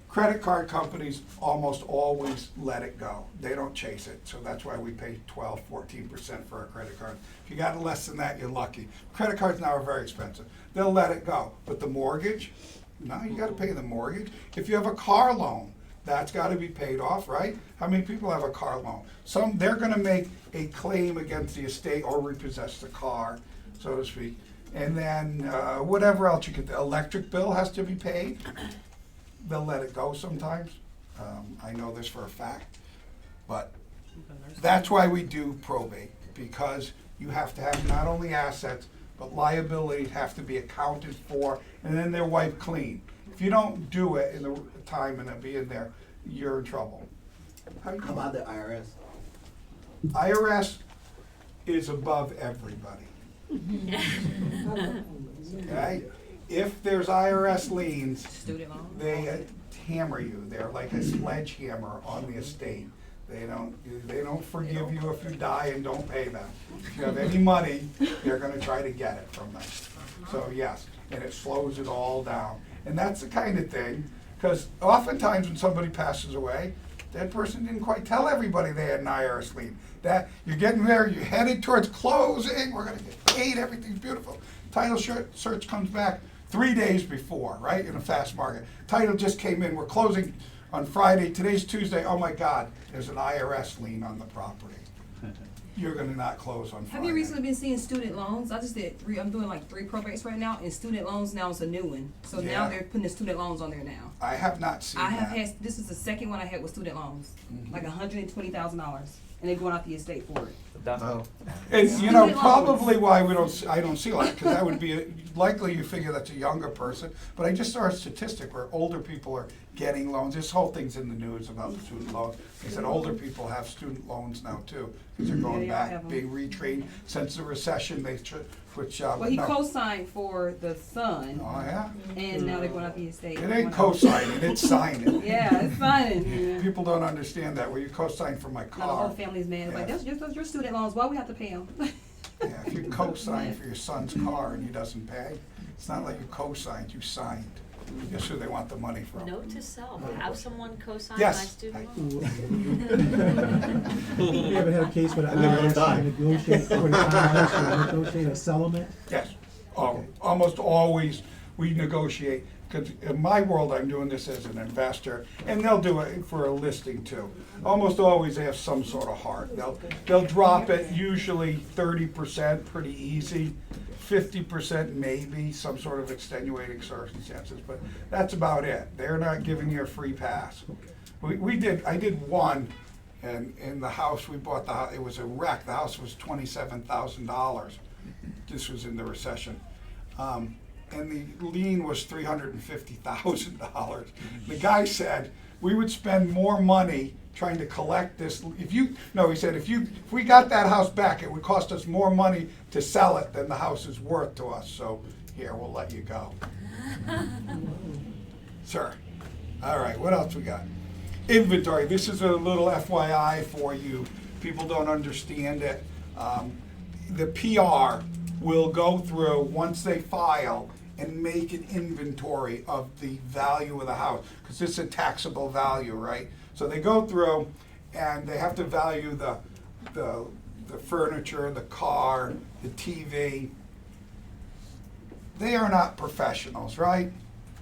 credit card companies almost always let it go. They don't chase it. So that's why we pay 12, 14% for a credit card. If you got less than that, you're lucky. Credit cards now are very expensive. They'll let it go. But the mortgage, no, you gotta pay the mortgage. If you have a car loan, that's gotta be paid off, right? How many people have a car loan? They're gonna make a claim against the estate or repossess the car, so to speak. And then whatever else you get, the electric bill has to be paid. They'll let it go sometimes. I know this for a fact. But that's why we do probate, because you have to have not only assets, but liabilities have to be accounted for, and then they're wiped clean. If you don't do it in the time and it be in there, you're in trouble. How about the IRS? IRS is above everybody. Okay? If there's IRS liens, they hammer you. They're like a sledgehammer on the estate. They don't forgive you if you die and don't pay them. If you have any money, they're gonna try to get it from them. So yes, and it slows it all down. And that's the kind of thing, because oftentimes when somebody passes away, That person didn't quite tell everybody they had an IRS lien. That, you're getting there, you're headed towards closing, we're gonna get paid, everything's beautiful. Title search comes back 3 days before, right, in a fast market. Title just came in, we're closing on Friday, today's Tuesday, oh my God, there's an IRS lien on the property. You're gonna not close on Friday. Have you recently been seeing student loans? I just did I'm doing like 3 probates right now, and student loans now is a new one. So Yeah. now they're putting the student loans on there now. I have not seen I have that. had, this is the second one I had with student loans, Mhm. like $120,000, and they're going out the estate for it. Oh, And, you know, Student loans. probably why I don't see a lot, because that would be, likely you figure that's a younger person. But I just saw a statistic where older people are getting loans. This whole thing's in the news about student loans. They said older people have student loans now too, because they're going Yeah, they all back, have 'em. being retrained since the recession, which, Well, he no. co-signed for the son, Oh, yeah? and now they're going out the estate. It ain't co-signing, it's signing. Yeah, it's signing. Yeah. People don't understand that. Well, you co-sign for my Now the whole car. family's mad. It's like, Yes. those your student loans. Why we have to pay them? Yeah, if you co-sign for your son's car and he doesn't pay, it's not like you co-signed, you signed. Guess who they want the money from? Note to self, have someone co-sign my Yes. student I- loan. You ever had a case with an Never gonna IRS die. to negotiate for the IRS to negotiate a settlement? Yes, almost always we negotiate, because in my world, I'm doing this as an investor, and they'll do it for a listing too. Almost always they have some sort of heart. They'll drop it usually 30%, pretty easy, 50% maybe, some sort of extenuating circumstances, but that's about it. They're not giving you a free pass. I did one, and in the house, we bought the house, it was a wreck, the house was $27,000. This was in the recession. And the lien was $350,000. The guy said, we would spend more money trying to collect this, he said, if we got that house back, it would cost us more money to sell it than the house is worth to us, so here, we'll let you go. Sir, all right, what else we got? Inventory, this is a little FYI for you, people don't understand it. The PR will go through, once they file, and make an inventory of the value of the house, because it's a taxable value, right? So they go through and they have to value the furniture, the car, the TV. They are not professionals, right?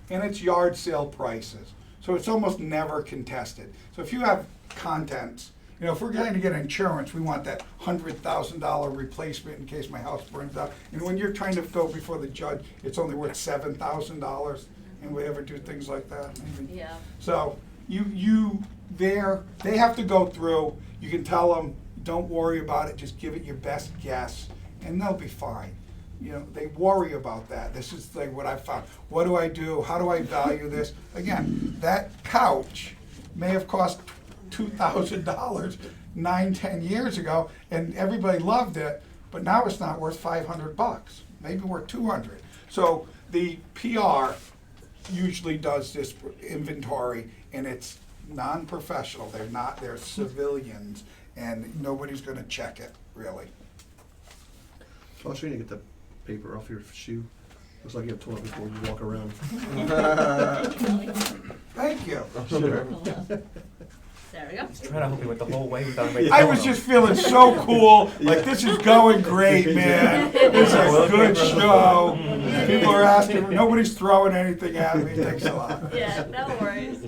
And it's yard sale prices. So it's almost never contested. So if you have contents, if we're going to get insurance, we want that $100,000 replacement in case my house burns out. And when you're trying to go before the judge, it's only worth $7,000. And we ever do things like that? Maybe? Yeah. So they have to go through. You can tell them, don't worry about it. Just give it your best guess, and they'll be fine. They worry about that. This is like what I found. What do I do? How do I value this? Again, that couch may have cost $2,000 9-10 years ago, and everybody loved it, but now it's not worth $500, maybe worth $200. So the PR usually does this inventory, and it's non-professional. They're civilians, and nobody's gonna check it, really. I'll show you to get the paper off your shoe. Looks like you have toilet before you walk around. Thank you. There we go. Trying to help me with the whole way without anybody I telling was them. just feeling so cool, like this is going great, man. This is a good show. People are asking, nobody's throwing anything at me, thanks a lot. Yeah, no worries.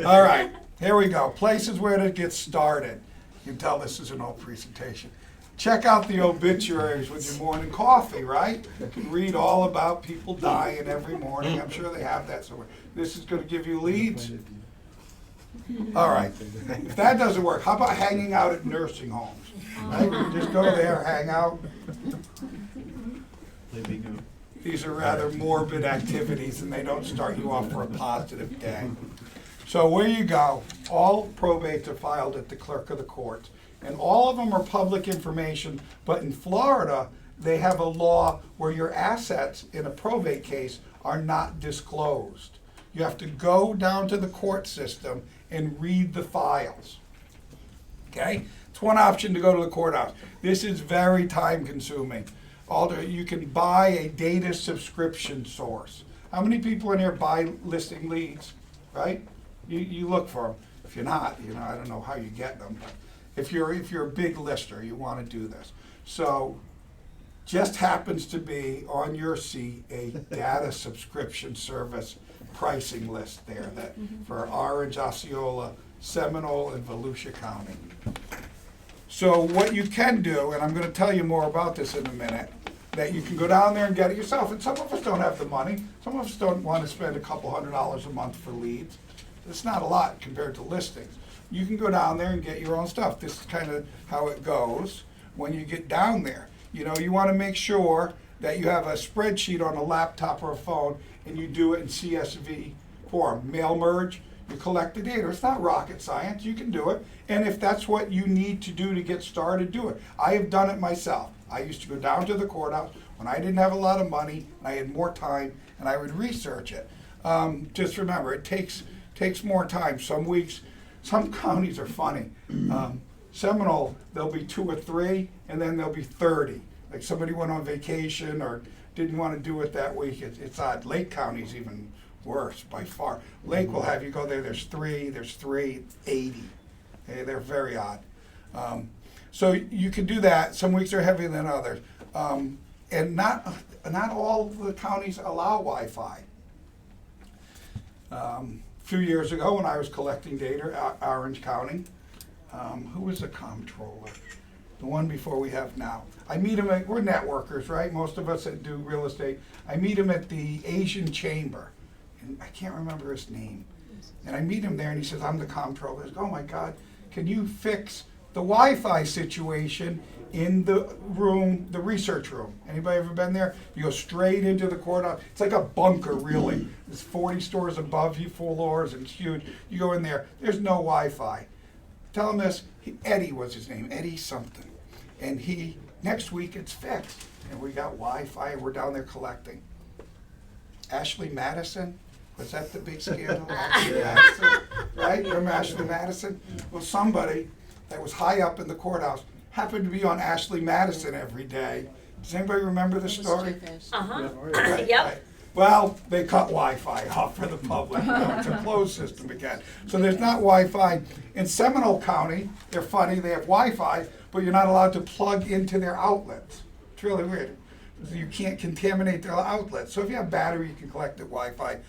All right, here we go. Places where to get started. You can tell this is an old presentation. Check out the obituaries with your morning coffee, right? You can read all about people dying every morning. I'm sure they have that somewhere. This is going to give you leads. All right. If that doesn't work, how about hanging out at nursing homes? Right? We can just go there, hang out. These are rather morbid activities, and they don't start you off for a positive day. So where you go, all probates are filed at the clerk of the court, and all of them are public information, but in Florida, they have a law where your assets in a probate case are not disclosed. You have to go down to the court system and read the files. Okay? It's one option to go to the courthouse. This is very time consuming. You can buy a data subscription source. How many people in here buy listing leads, right? You look for them. If you're not, I don't know how you get them, but if you're a big lister, you wanna do this. So, just happens to be on your seat a data subscription service pricing list there that for Orange, Osceola, Seminole, and Volusia County. So what you can do, and I'm gonna tell you more about this in a minute, that you can go down there and get it yourself, and some of us don't have the money, some of us don't wanna spend a couple $100 a month for leads. It's not a lot compared to listings. You can go down there and get your own stuff. This is kind of how it goes when you get down there. You wanna make sure that you have a spreadsheet on a laptop or a phone, and you do it in CSV form, mail merge, you collect the data. It's not rocket science, you can do it. And if that's what you need to do to get started, do it. I have done it myself. I used to go down to the courthouse when I didn't have a lot of money, and I had more time, and I would research it. Just remember, it takes more time. Some weeks, some counties are funny. Seminole, there'll be 2 or 3, and then there'll be 30. Like somebody went on vacation or didn't want to do it that week. It's odd. Lake County's even worse by far. Lake will have you go there, there's 3, 80. Okay, they're very odd. So you can do that. Some weeks are heavier than others. And not all the counties allow Wi-Fi. A few years ago when I was collecting data, Orange County, who was the comptroller? The one before we have now. I meet him we're networkers, right? Most of us that do real estate. I meet him at the Asian Chamber, and I can't remember his name. And I meet him there, and he says, I'm the comptroller. I said, oh my God, can you fix the Wi-Fi situation in the room, the research room? Anybody ever been there? You go straight into the courthouse. It's like a bunker, really. There's 40 stores above you, floors, and it's huge. You go in there, there's no Wi-Fi. Tell him this, Eddie was his name, Eddie something. And next week it's fixed. And we got Wi-Fi, and we're down there collecting. Ashley Madison, was that the big scandal? Madison, right? Remember Ashley Madison? Well, somebody that was high up in the courthouse happened to be on Ashley Madison every day. Does anybody remember the story? Uh-huh. Right, Yep. right. Well, they cut Wi-Fi off for the public. It's a closed system again. So there's not Wi-Fi. In Seminole County, they're funny, they have Wi-Fi, but you're not allowed to plug into their outlets. It's really weird. You can't contaminate their outlets. So if you have battery, you can collect the Wi-Fi.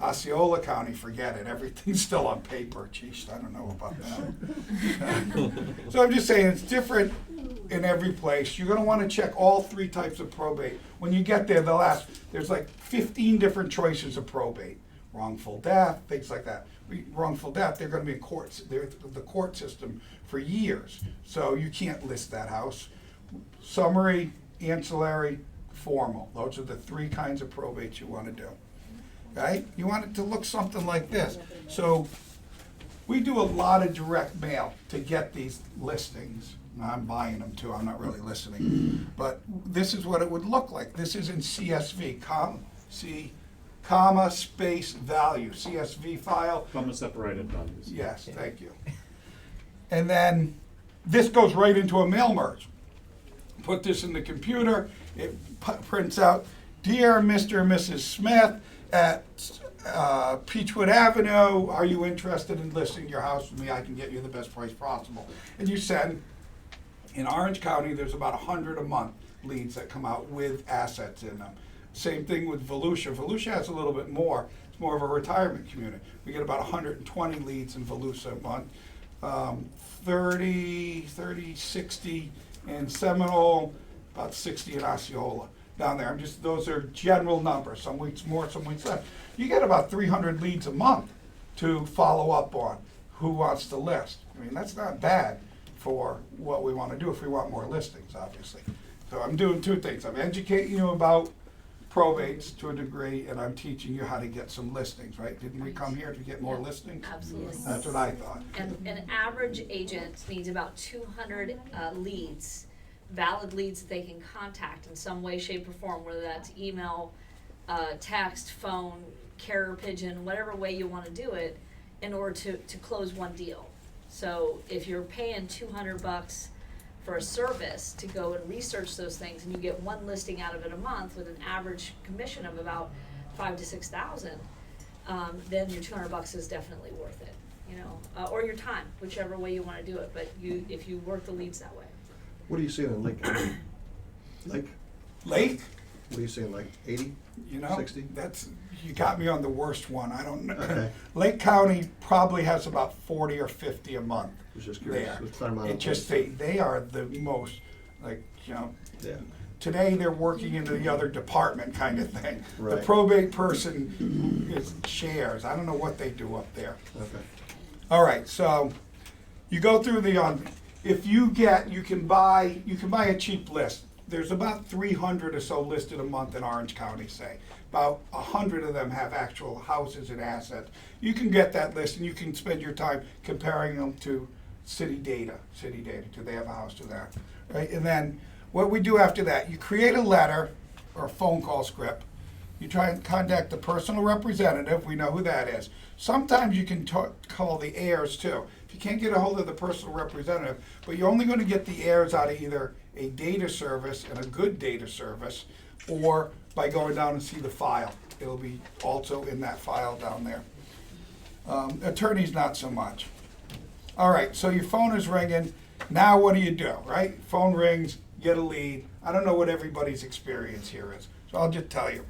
Osceola County, forget it. Everything's still on paper. Geez, I don't know about that. So I'm just saying it's different in every place. You're going to want to check all 3 types of probate. When you get there, they'll ask, there's like 15 different choices of probate. Wrongful death, things like that. Wrongful death, they're going to be in courts. They're the court system for years. So you can't list that house. Summary, ancillary, formal. Those are the 3 kinds of probates you want to do. Right? You want it to look something like this. So we do a lot of direct mail to get these listings. Now, I'm buying them too, I'm not really listening. But this is what it would look like. This is in CSV, comma, space, value, CSV file. Comma separated values. Yes, thank you. And then this goes right into a mail merge. Put this in the computer, it prints out, Dear Mr. and Mrs. Smith, at Peachwood Avenue, are you interested in listing your house with me? I can get you the best price possible. And you send, in Orange County, there's about 100 a month leads that come out with assets in them. Same thing with Volusia. Volusia has a little bit more. It's more of a retirement community. We get about 120 leads in Volusia a month. 30, 60 in Seminole, about 60 in Osceola. Down there, those are general numbers, some weeks more, some weeks less. You get about 300 leads a month to follow up on who wants to list. I mean, that's not bad for what we want to do if we want more listings, obviously. So I'm doing 2 things. I'm educating you about probates to a degree, and I'm teaching you how to get some listings, right? Didn't we come here to get more listings? Absolutely. That's what I thought. And an average agent needs about 200 leads, valid leads that they can contact in some way, shape, or form, whether that's email, text, phone, carrier pigeon, whatever way you want to do it, in order to close one deal. So if you're paying $200 for a service to go and research those things, and you get 1 listing out of it a month with an average commission of about $5,000 to $6,000, then your $200 is definitely worth it. you know, or your time, whichever way you wanna do it, but if you work the leads that way. What are you seeing in Lake County? Lake, Lake, what are you seeing, like 80? you know, 60? that's, you got me on the worst one, I don't know. Okay. Lake County probably has about 40 or 50 a month I was just curious. there. Let's find them out. It just, they are the most, like, you know, Yeah. today they're working into the other department kind of thing. The Right. probate person is shares, I don't know what they do up there. Okay. All right, so you go through the, if you get, you can buy a cheap list. There's about 300 or so listed a month in Orange County, say. About 100 of them have actual houses and assets. You can get that list and you can spend your time comparing them to city data. Do they have a house to that? Right, and then what we do after that, you create a letter or a phone call script. You try and contact the personal representative, we know who that is. Sometimes you can call the heirs too. If you can't get a hold of the personal representative, but you're only gonna get the heirs out of either a data service and a good data service, or by going down and see the file. It'll be also in that file down there. Attorneys, not so much. All right, so your phone is ringing. Now what do, right? Phone rings, get a lead. I don't know what everybody's experience here is, so I'll just tell you.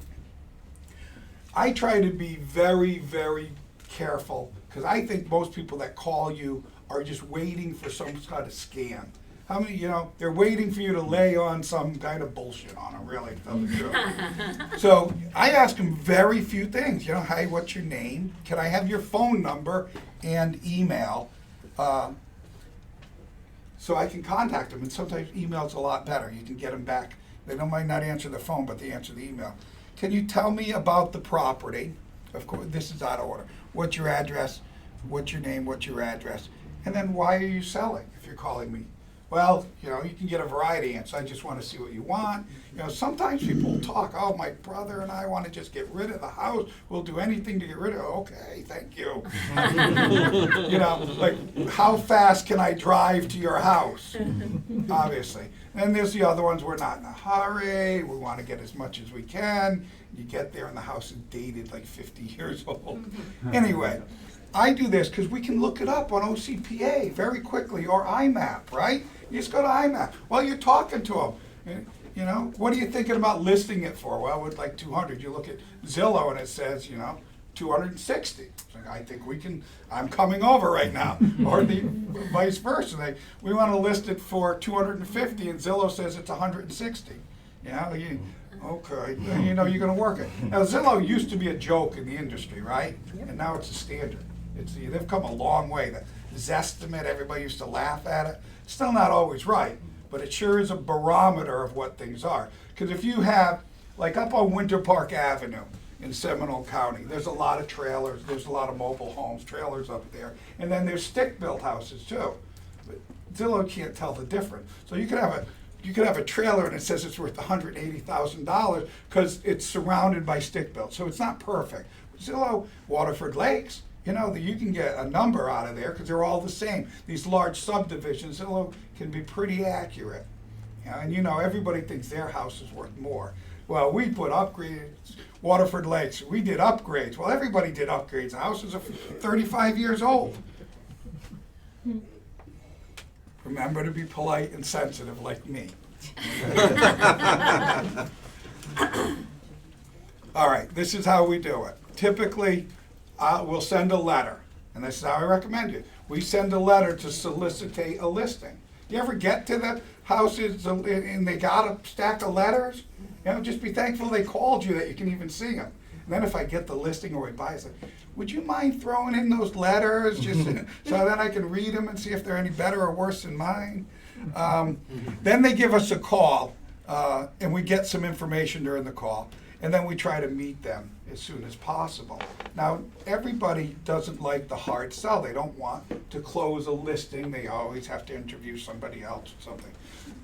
I try to be very, very careful, because I think most people that call you are just waiting for some kind of scam. How many, you know, they're waiting for you to lay on some kind of bullshit on them, really, to tell the truth. So I ask them very few things, you know, hey, what's your name? Can I have your phone number and email? So I can contact them, and sometimes email's a lot better. You can get them back. They might not answer the phone, but they answer the email. Can you tell me about the property? Of course, this is out of order. What's your address? What's your name? What's your address? And then why are you selling if you're calling me? Well, you know, you can get a variety of answers. I just want to see what you want. You know, sometimes people will talk, oh, my brother and I want to just get rid of the house. We'll do anything to get rid of it. Okay, thank you. You know, like, how fast can I drive to your house? Obviously. And there's the other ones, we're not in a hurry. We want to get as much as we can. You get there and the house is dated like 50 years old. Anyway, I do this because we can look it up on OCPA very quickly, or IMAP, right? You just go to IMAP. Well, you're talking to them. You know, what are you thinking about listing it for? Well, with like 200, you look at Zillow and it says, you know, 260. It's like, I think we can, I'm coming over right now. Or the vice versa. We want to list it for 250 and Zillow says it's 160. You know, okay, you know, you're going to work it. Now, Zillow used to be a joke in the industry, right? And now it's a standard. They've come a long way. The Zestimate, everybody used to laugh at it. Still not always right, but it sure is a barometer of what things are. Because if you have, like up on Winter Park Avenue in Seminole County, there's a lot of trailers, there's a lot of mobile homes, trailers up there. And then there's stick-built houses too. But Zillow can't tell the difference. So you could have a trailer and it says it's worth $180,000 because it's surrounded by stick-built. So it's not perfect. Zillow, Waterford Lakes, you know, you can get a number out of there because they're all the same. These large subdivisions, Zillow can be pretty accurate. And you know, everybody thinks their house is worth more. Well, we put upgrades, Waterford Lakes, we did upgrades. Well, everybody did upgrades. The houses are 35 years old. Remember to be polite and sensitive like me. All right, this is how we do it. Typically, we'll send a letter, and this is how I recommend it. We send a letter to solicitate a listing. You ever get to the houses and they got a stack of letters? You know, just be thankful they called you that you can even see them. And then if I get the listing or we buy it, would you mind throwing in those letters just so then I can read them and see if they're any better or worse than mine? Then they give us a call, and we get some information during the call. And then we try to meet them as soon as possible. Now, everybody doesn't like the hard sell. They don't want to close a listing. They always have to interview somebody else or something.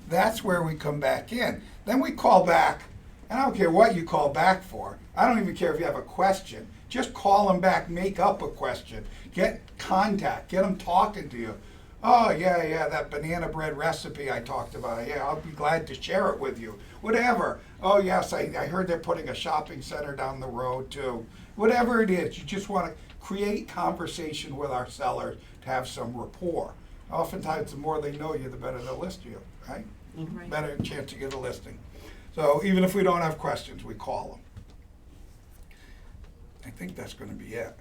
That's where we come back in. Then we call back, and I don't care what you call back for. I don't even care if you have a question. Just call them back, make up a question. Get contact, get them talking to you. Oh, yeah, that banana bread recipe I talked about. Yeah, I'll be glad to share it with you. Whatever. Oh, yes, I heard they're putting a shopping center down the road, too. Whatever it is, you just want to create conversation with our sellers to have some rapport. Oftentimes, the more they know you, the better they'll list you, right? Right. Better chance to get a listing. So even if we don't have questions, we call them. I think that's gonna be it.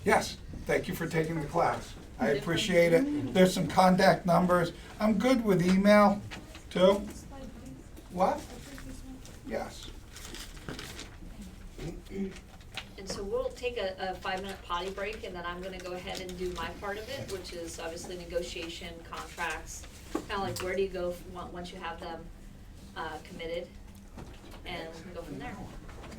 Yes, thank you for taking the class. I appreciate it. There's some contact numbers. I'm good with email, too. What? Yes. And so we'll take a 5-minute potty break, and then I'm gonna go ahead and do my part of it, which is obviously negotiation, contracts, kinda like where do you go once you have them committed, and we can go from there.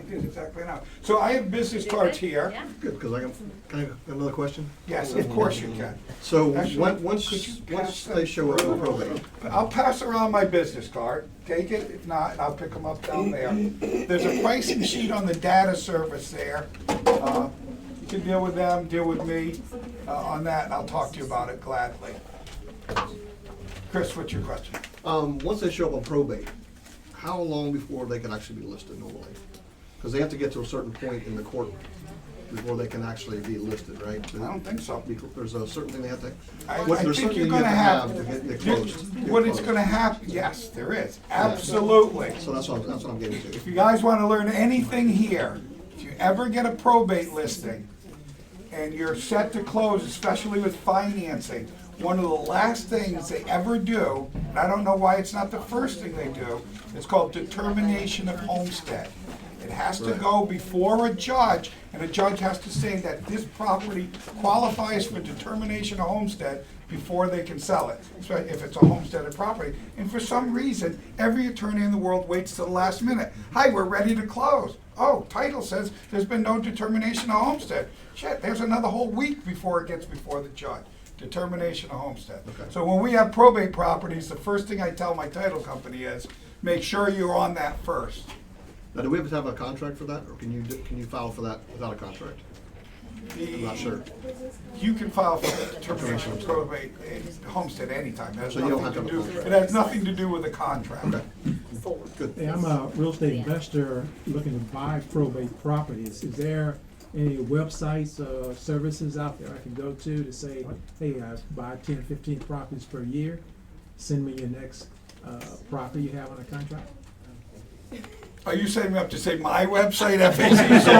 I did exactly now. So I have business You cards good? here. Yeah. Good, because can I have another question? Yes, of course you can. So, Actually, once could you pass they show up in that? probate, I'll pass around my business card. Take it, if not, and I'll pick them up down there. There's a pricing sheet on the data service there. You can deal with them, deal with me on that, and I'll talk to you about it gladly. Chris, what's your question? once they show up on probate, how long before they can actually be listed normally? Because they have to get to a certain point in the court before they can actually be listed, right? I don't think so. There's a certain thing they have to, I there's think something you're you gonna have have, to get closed. what it's gonna happen, yes, there is, absolutely. So that's what I'm getting to. If you guys wanna learn anything here, if you ever get a probate listing and you're set to close, especially with financing, one of the last things they ever do, and I don't know why it's not the first thing they do, it's called determination of homestead. It has to go before a judge, and a judge has to say that this property qualifies for determination of homestead before they can sell it, especially if it's a homesteaded property. And for some reason, every attorney in the world waits till the last minute. Hi, we're ready to close. Oh, title says there's been no determination of homestead. Shit, there's another whole week before it gets before the judge. Determination of homestead. Okay. So when we have probate properties, the first thing I tell my title company is, make sure you're on that first. Now, do we have to have a contract for that, or can you file for that without a contract? I'm not sure. You can file for determination of probate and homestead anytime. That has So you don't nothing have to to have a do, contract. it has nothing to do with the contract. Okay, good. Hey, I'm a real estate investor looking to buy probate properties. Is there any websites, services out there I can go to say, hey, I buy 10, 15 properties per year, send me your next property you have on a contract? Are you setting me up to say my website, FAC Soul?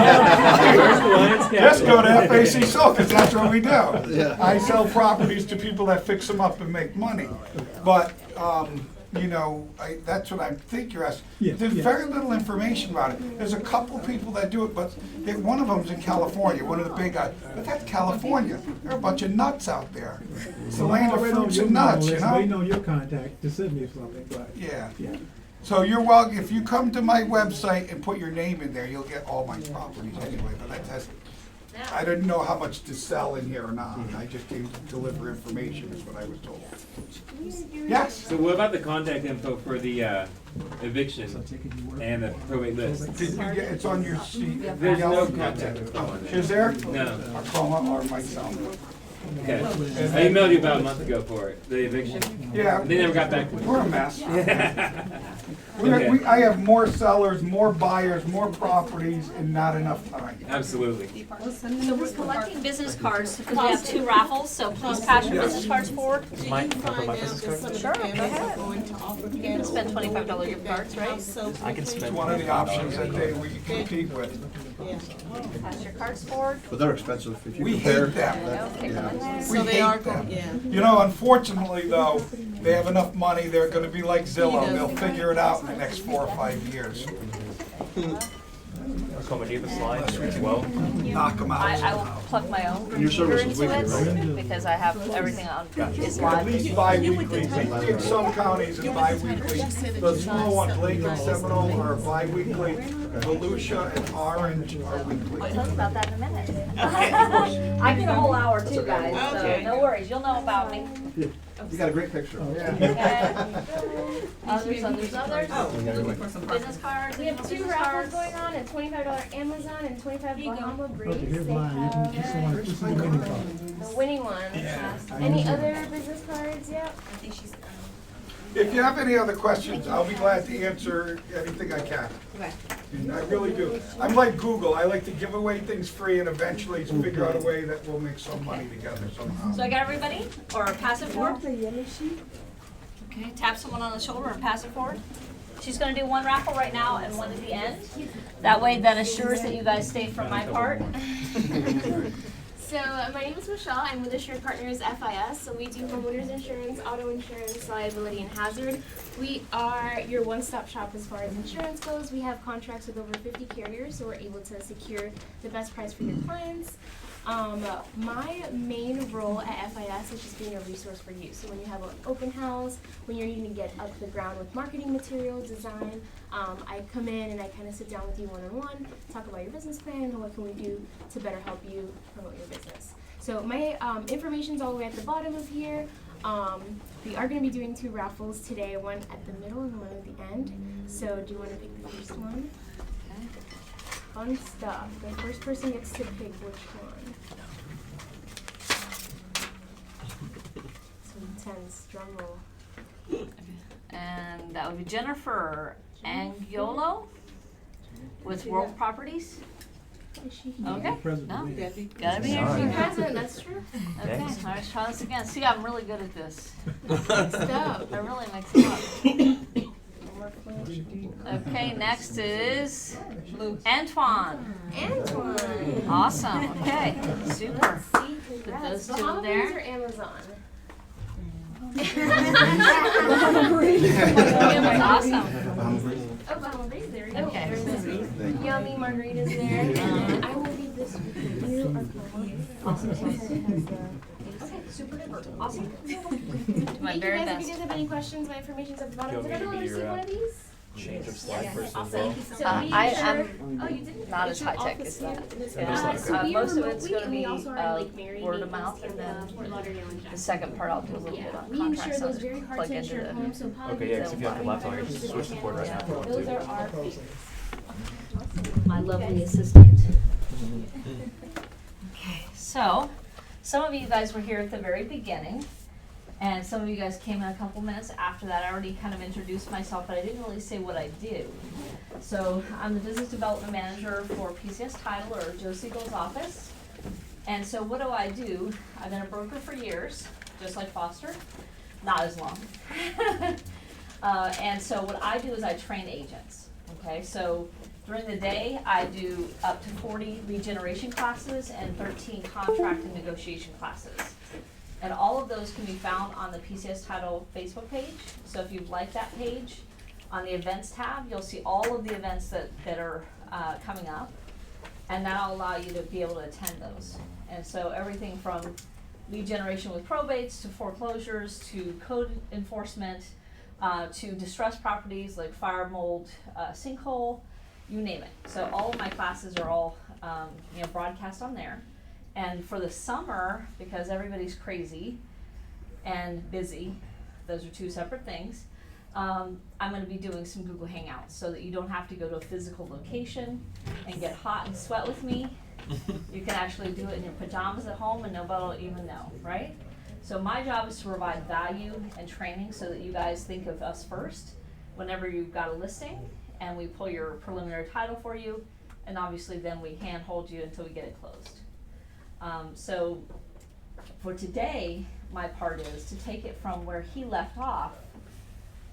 Just go to FAC Soul, because that's what we do. Yeah. I sell properties to people that fix them up and make money. But, you know, that's what I think you're asking. Yeah, There's yeah. very little information about it. There's a couple people that do it, but one of them's in California, one of the big guys. But that's California. There are a bunch of nuts out there. It's the land of fruits and nuts, you know? Waiting on your contact to send me something, but, Yeah. yeah. So you're welcome, if you come to my website and put your name in there, you'll get all my properties anyway, but I didn't know how much to sell in here or not. I just came to deliver information is what I was told. Yes, So what about the contact info for the eviction So taking your word. and the probate list? did you get, it's on your sheet. There's no Yellow? contact info on there. Is there? No. I'll call them or myself. Okay. I emailed you about a month ago for it, the eviction. Yeah. They never got back to me. We're a mess. Okay. I have more sellers, more buyers, more properties, and not enough time. Absolutely. So we're collecting business cards because we have 2 raffles, so please pass your business cards forward. Do you Mine- find my out business that card? some of the Sure, go families ahead. are going to offer You can candles spend away $25 with gift their cards, right? house sales I can It's spend one of the options that we compete with. Yeah. Pass your cards forward. But they're expensive if you We compare. hate them. Yeah. We So they are hate them. yeah. You know, unfortunately, though, they have enough money, they're gonna be like Zillow, they'll figure it out in the next 4 or 5 years. Accommodate the slide as well. Knock them I out. will plug my own And your computer service is into weekly, it right? because I have everything on is At live. least bi-weekly, in some counties it's bi-weekly. The small ones, Lake and Seminole are bi-weekly, Volusia and Orange are weekly. I'll tell you about that in a minute. I get a whole hour too, guys, so Okay. no worries, you'll know about me. You got a great picture. Okay. Others. For some Business cards. We have 2 business raffles cards. going on, a $25 Amazon and $25 Bahama Breeze. Okay, here's They mine. You can, have this is the one, this is the winning card. the winning one. Any other business cards yet? If you have any other questions, I'll be glad to answer anything I can. Okay. I really do. I'm like Google, I like to give away things free and eventually figure out a way that we'll make some money together somehow. So I got everybody, or pass it forward? Want the yellow sheet? Okay, tap someone on the shoulder and pass it forward. She's gonna do one raffle right now and one at the end. That way that assures that you guys stay for my part. So my name is Michelle. I'm with Assured Partners FIS. So we do homeowners insurance, auto insurance, liability, and hazard. We are your one-stop shop as far as insurance goes. We have contracts with over 50 carriers, so we're able to secure the best price for your clients. My main role at FIS is just being a resource for you. So when you have an open house, when you're needing to get up to the ground with marketing material, design, I come in and I kind of sit down with you one-on-one, talk about your business plan and what can we do to better help you promote your business. So my information's all the way at the bottom of here. We are going to be doing 2 raffles today, one at the middle and one at the end. So do you want to pick the first one? Fun stuff. The first person gets to pick which one. So intense, drum roll. And that would be Jennifer Angiolo with World Properties. Is she here? Okay, President no, Lee. gotta be She's here. present, that's true. Okay, all right, let's try this again. See, I'm really good at this. Stuff. I really mix it up. Okay, next is Antoine. Antoine. Awesome, okay, super. See, Put congrats. those two Bahamas there. or Amazon? Awesome. Oh, Bahama Breeze, there we go. Okay. There's yummy margaritas there. And I will leave this with you. Awesome. Okay, super duper. Awesome. My Thank very you guys. If best. you guys have any questions, my information's at the bottom. Did everyone receive one of these? Change of slide person as Awesome. well. So be I'm oh, you didn't? not It's as your high tech office as that. here. So we are Most of it's remotely, gonna and we be also are in Lake Mary, word of Naples, mouth, and and then Fort Lauderdale and the Jackson. second part I'll do a little bit Yeah, on we contracts. insure I'll those very hard plug to into insure the- homes, so apologies. Okay, yeah, 'cause if you have the laptop, I can just switch the board right now. Those are our favorites. My lovely assistant. Okay, so some of you guys were here at the very beginning, and some of you guys came in a couple minutes after that. I already kind of introduced myself, but I didn't really say what I do. So I'm the business development manager for PCS Title, or Joe Siegel's office. And so what do I do? I've been a broker for years, just like Foster, not as long. And so what I do is I train agents, okay? So during the day, I do up to 40 lead generation classes and 13 contract and negotiation classes. And all of those can be found on the PCS Title Facebook page. So if you like that page, on the events tab, you'll see all of the events that are coming up. And that'll allow you to be able to attend those. And so everything from lead generation with probates, to foreclosures, to code enforcement, to distressed properties like fire, mold, sinkhole, you name it. So all of my classes are all broadcast on there. And for the summer, because everybody's crazy and busy, those are 2 separate things, I'm going to be doing some Google Hangouts so that you don't have to go to a physical location and get hot and sweat with me. You can actually do it in your pajamas at home and nobody will even know, right? So my job is to provide value and training so that you guys think of us first whenever you've got a listing, and we pull your preliminary title for you, and obviously then we handhold you until we get it closed. So for today, my part is to take it from where he left off,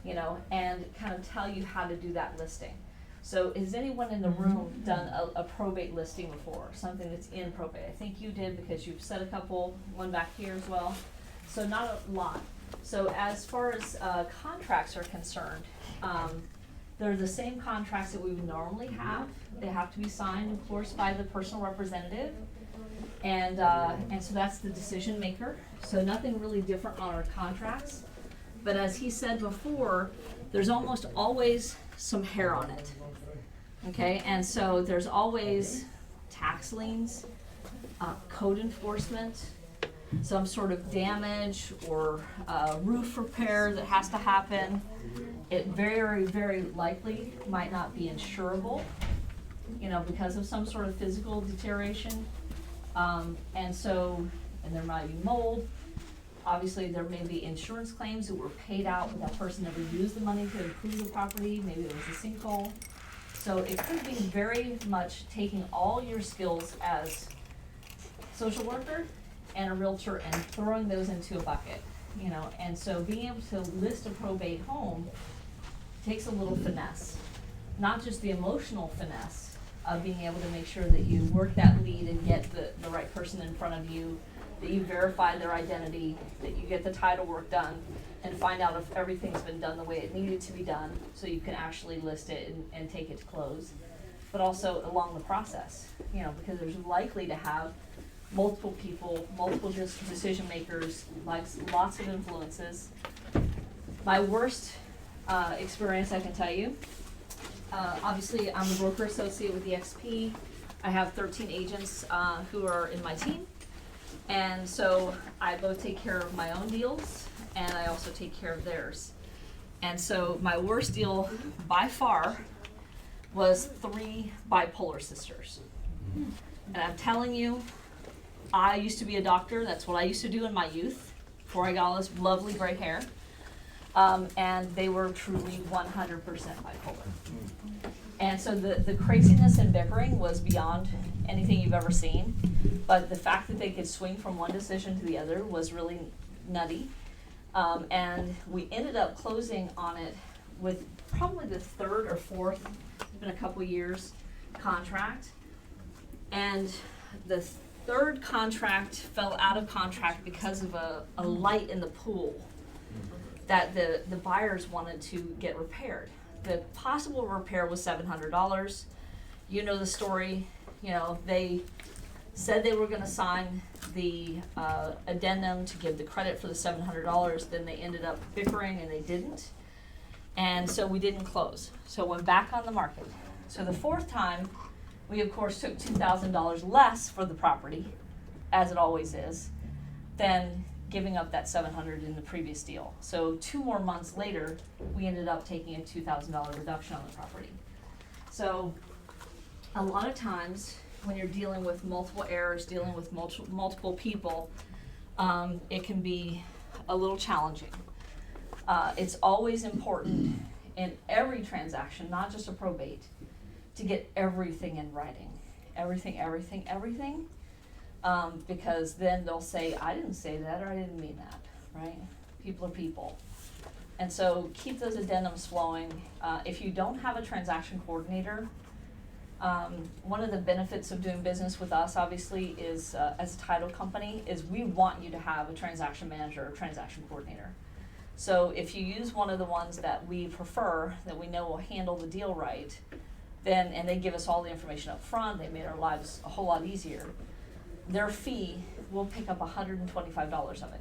and kind of tell you how to do that listing. So has anyone in the room done a probate listing before, something that's in probate? I think you did, because you've said a couple, one back here as well. So not a lot. So as far as contracts are concerned, they're the same contracts that we would normally have. They have to be signed, of course, by the personal representative. And so that's the decision maker. So nothing really different on our contracts. But as he said before, there's almost always some hair on it. Okay, and so there's always tax liens, code enforcement, some sort of damage or roof repair that has to happen. It very, very likely might not be insurable, because of some sort of physical deterioration. And there might be mold, Obviously, there may be insurance claims that were paid out, but that person never used the money to improve the property, maybe it was a sinkhole. So it could be very much taking all your skills as social worker and a realtor and throwing those into a bucket, you know, and so being able to list a probate home takes a little finesse, not just the emotional finesse of being able to make sure that you work that lead and get the right person in front of you, that you verify their identity, that you get the title work done, and find out if everything's been done the way it needed to be done, so you can actually list it and take it to close. But also along the process, you know, because there's likely to have multiple people, multiple decision makers, like lots of influences. My worst experience, I can tell you, obviously I'm a broker associate with EXP. I have 13 agents who are in my team. And so I both take care of my own deals and I also take care of theirs. And so my worst deal by far was 3 bipolar sisters. And I'm telling you, I used to be a doctor. That's what I used to do in my youth before I got all this lovely gray hair. And they were truly 100% bipolar. And so the craziness and bickering was beyond anything you've ever seen. But the fact that they could swing from one decision to the other was really nutty. And we ended up closing on it with probably the 3rd or 4th, it's been a couple years, contract. And the 3rd contract fell out of contract because of a light in the pool that the buyers wanted to get repaired. The possible repair was $700. You know the story. You know, they said they were gonna sign the addendum to give the credit for the $700, then they ended up bickering and they didn't. And so we didn't close. So it went back on the market. So the 4th time, we of course took $2,000 less for the property, as it always is, than giving up that $700 in the previous deal. So 2 more months later, we ended up taking a $2,000 reduction on the property. So a lot of times when you're dealing with multiple errors, dealing with multiple people, it can be a little challenging. It's always important in every transaction, not just a probate, to get everything in writing. Everything. Because then they'll say, I didn't say that, or I didn't mean that, right? People are people. And so keep those addendums flowing. If you don't have a transaction coordinator, one of the benefits of doing business with us, obviously, is as a title company, is we want you to have a transaction manager or transaction coordinator. So if you use one of the ones that we prefer, that we know will handle the deal right, then, and they give us all the information up front, they made our lives a whole lot easier, their fee will pick up $125 of it.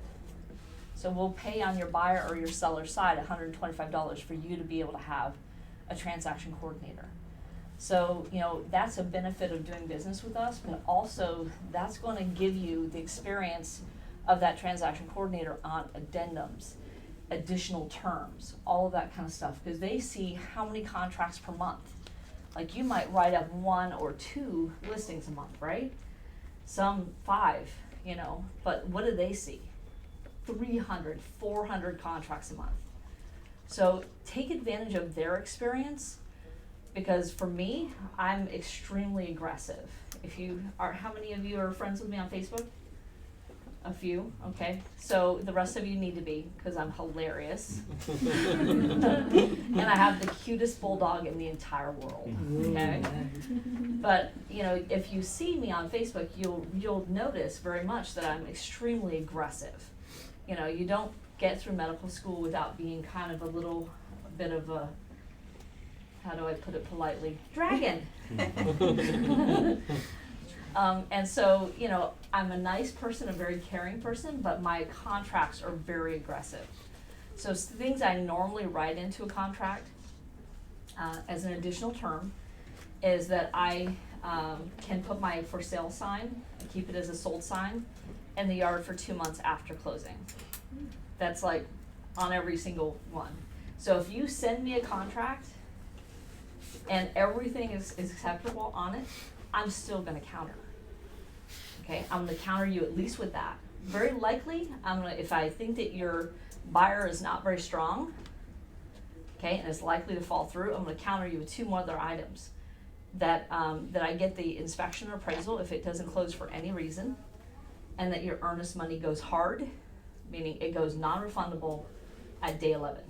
So we'll pay on your buyer or your seller side $125 for you to be able to have a transaction coordinator. So, you know, that's a benefit of doing business with us, but also that's going to give you the experience of that transaction coordinator on addendums, additional terms, all of that kind of stuff, because they see how many contracts per month. Like you might write up 1 or 2 listings a month, right? Some 5, you know, but what do they see? 300, 400 contracts a month. So take advantage of their experience, because for me, I'm extremely aggressive. If you are, how many of you are friends with me on Facebook? A few, okay. So the rest of you need to be, because I'm hilarious. And I have the cutest bulldog in the entire world, okay? But, you know, if you see me on Facebook, you'll notice very much that I'm extremely aggressive. You know, you don't get through medical school without being kind of a little bit of a, how do I put it politely, dragon. And so, you know, I'm a nice person, a very caring person, but my contracts are very aggressive. So things I normally write into a contract as an additional term is that I can put my for sale sign, keep it as a sold sign, in the yard for 2 months after closing. That's like on every single one. So if you send me a contract and everything is acceptable on it, I'm still gonna counter. Okay, I'm gonna counter you at least with that, very likely, if I think that your buyer is not very strong, okay, and is likely to fall through, I'm gonna counter you with 2 more other items. That I get the inspection or appraisal if it doesn't close for any reason, and that your earnest money goes hard, meaning it goes non-refundable at day 11.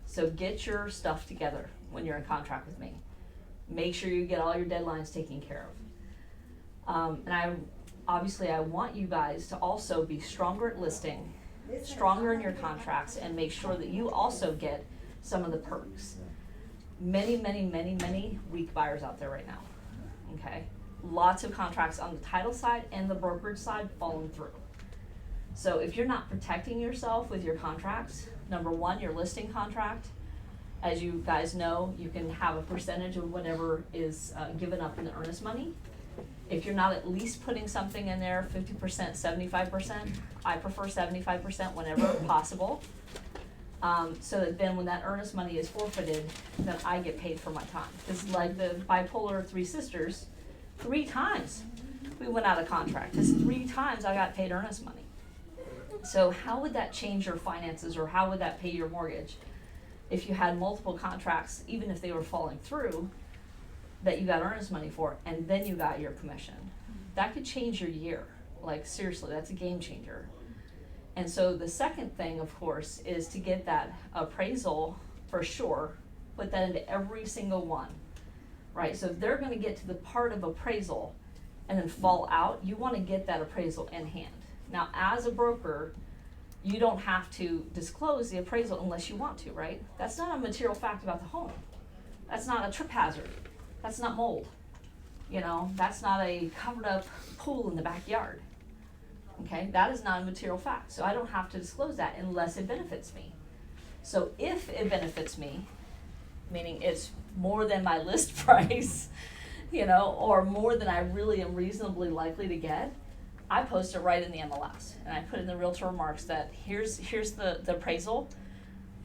So get your stuff together when you're in contract with me. Make sure you get all your deadlines taken care of. And I want you guys to also be stronger at listing, stronger in your contracts, and make sure that you also get some of the perks. Many weak buyers out there right now, okay? Lots of contracts on the title side and the brokerage side falling through. So if you're not protecting yourself with your contracts, number one, your listing contract, as you guys know, you can have a percentage of whatever is given up in the earnest money. If you're not at least putting something in there, 50%, 75%, I prefer 75% whenever possible. So that then when that earnest money is forfeited, then I get paid for my time. Because like the bipolar 3 sisters, 3 times we went out of contract. Because 3 times I got paid earnest money. So how would that change your finances, or how would that pay your mortgage if you had multiple contracts, even if they were falling through, that you got earnest money for, and then you got your commission? That could change your year. Like seriously, that's a game changer. And so the second thing, of course, is to get that appraisal for sure, put that into every single one, right? So if they're gonna get to the part of appraisal and then fall out, you wanna get that appraisal in hand. Now, as a broker, you don't have to disclose the appraisal unless you want to, right? That's not a material fact about the home. That's not a trip hazard. That's not mold. You know, that's not a covered up pool in the backyard. Okay, that is not a material fact. So I don't have to disclose that unless it benefits me. So if it benefits me, meaning it's more than my list price, you know, or more than I really am reasonably likely to get, I post it right in the MLS, and I put in the realtor remarks that here's the appraisal,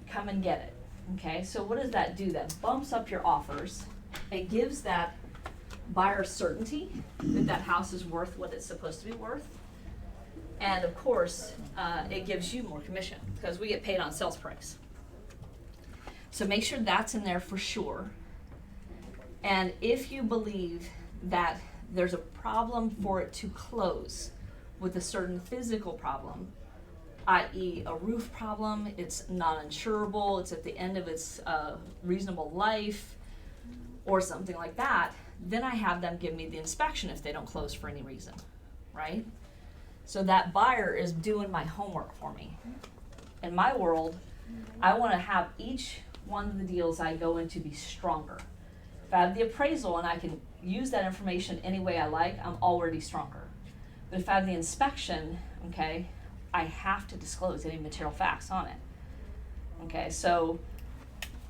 come and get it, okay? So what does that do? That bumps up your offers. It gives that buyer certainty that that house is worth what it's supposed to be worth. And of course, it gives you more commission because we get paid on sales price. So make sure that's in there for sure. And if you believe that there's a problem for it to close with a certain physical problem, i.e. a roof problem, it's non-insurable, it's at the end of its reasonable life, or something like that, then I have them give me the inspection if they don't close for any reason, right? So that buyer is doing my homework for me. In my world, I want to have each one of the deals I go into be stronger. If I have the appraisal and I can use that information any way I like, I'm already stronger. But if I have the inspection, okay, I have to disclose any material facts on it. Okay, so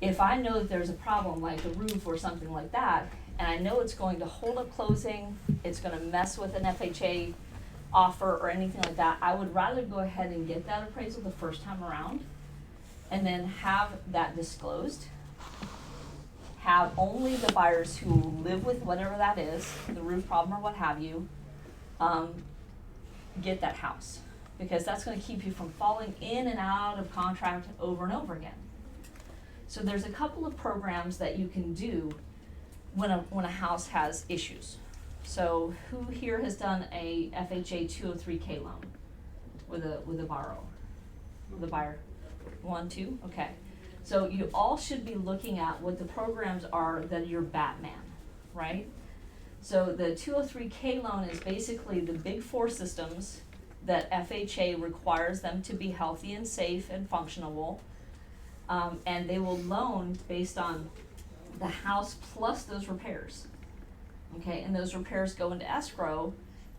if I know that there's a problem like a roof or something like that, and I know it's going to hold up closing, it's going to mess with an FHA offer or anything like that, I would rather go ahead and get that appraisal the first time around and then have that disclosed. Have only the buyers who live with whatever that is, the roof problem or what have you, get that house. Because that's going to keep you from falling in and out of contract over and over again. So there's a couple of programs that you can do when a house has issues. So who here has done a FHA 203K loan with a borrower, with a buyer? 1, 2, okay. So you all should be looking at what the programs are that are your Batman, right? So the 203K loan is basically the big 4 systems that FHA requires them to be healthy and safe and functional, and they will loan based on the house plus those repairs. Okay, and those repairs go into escrow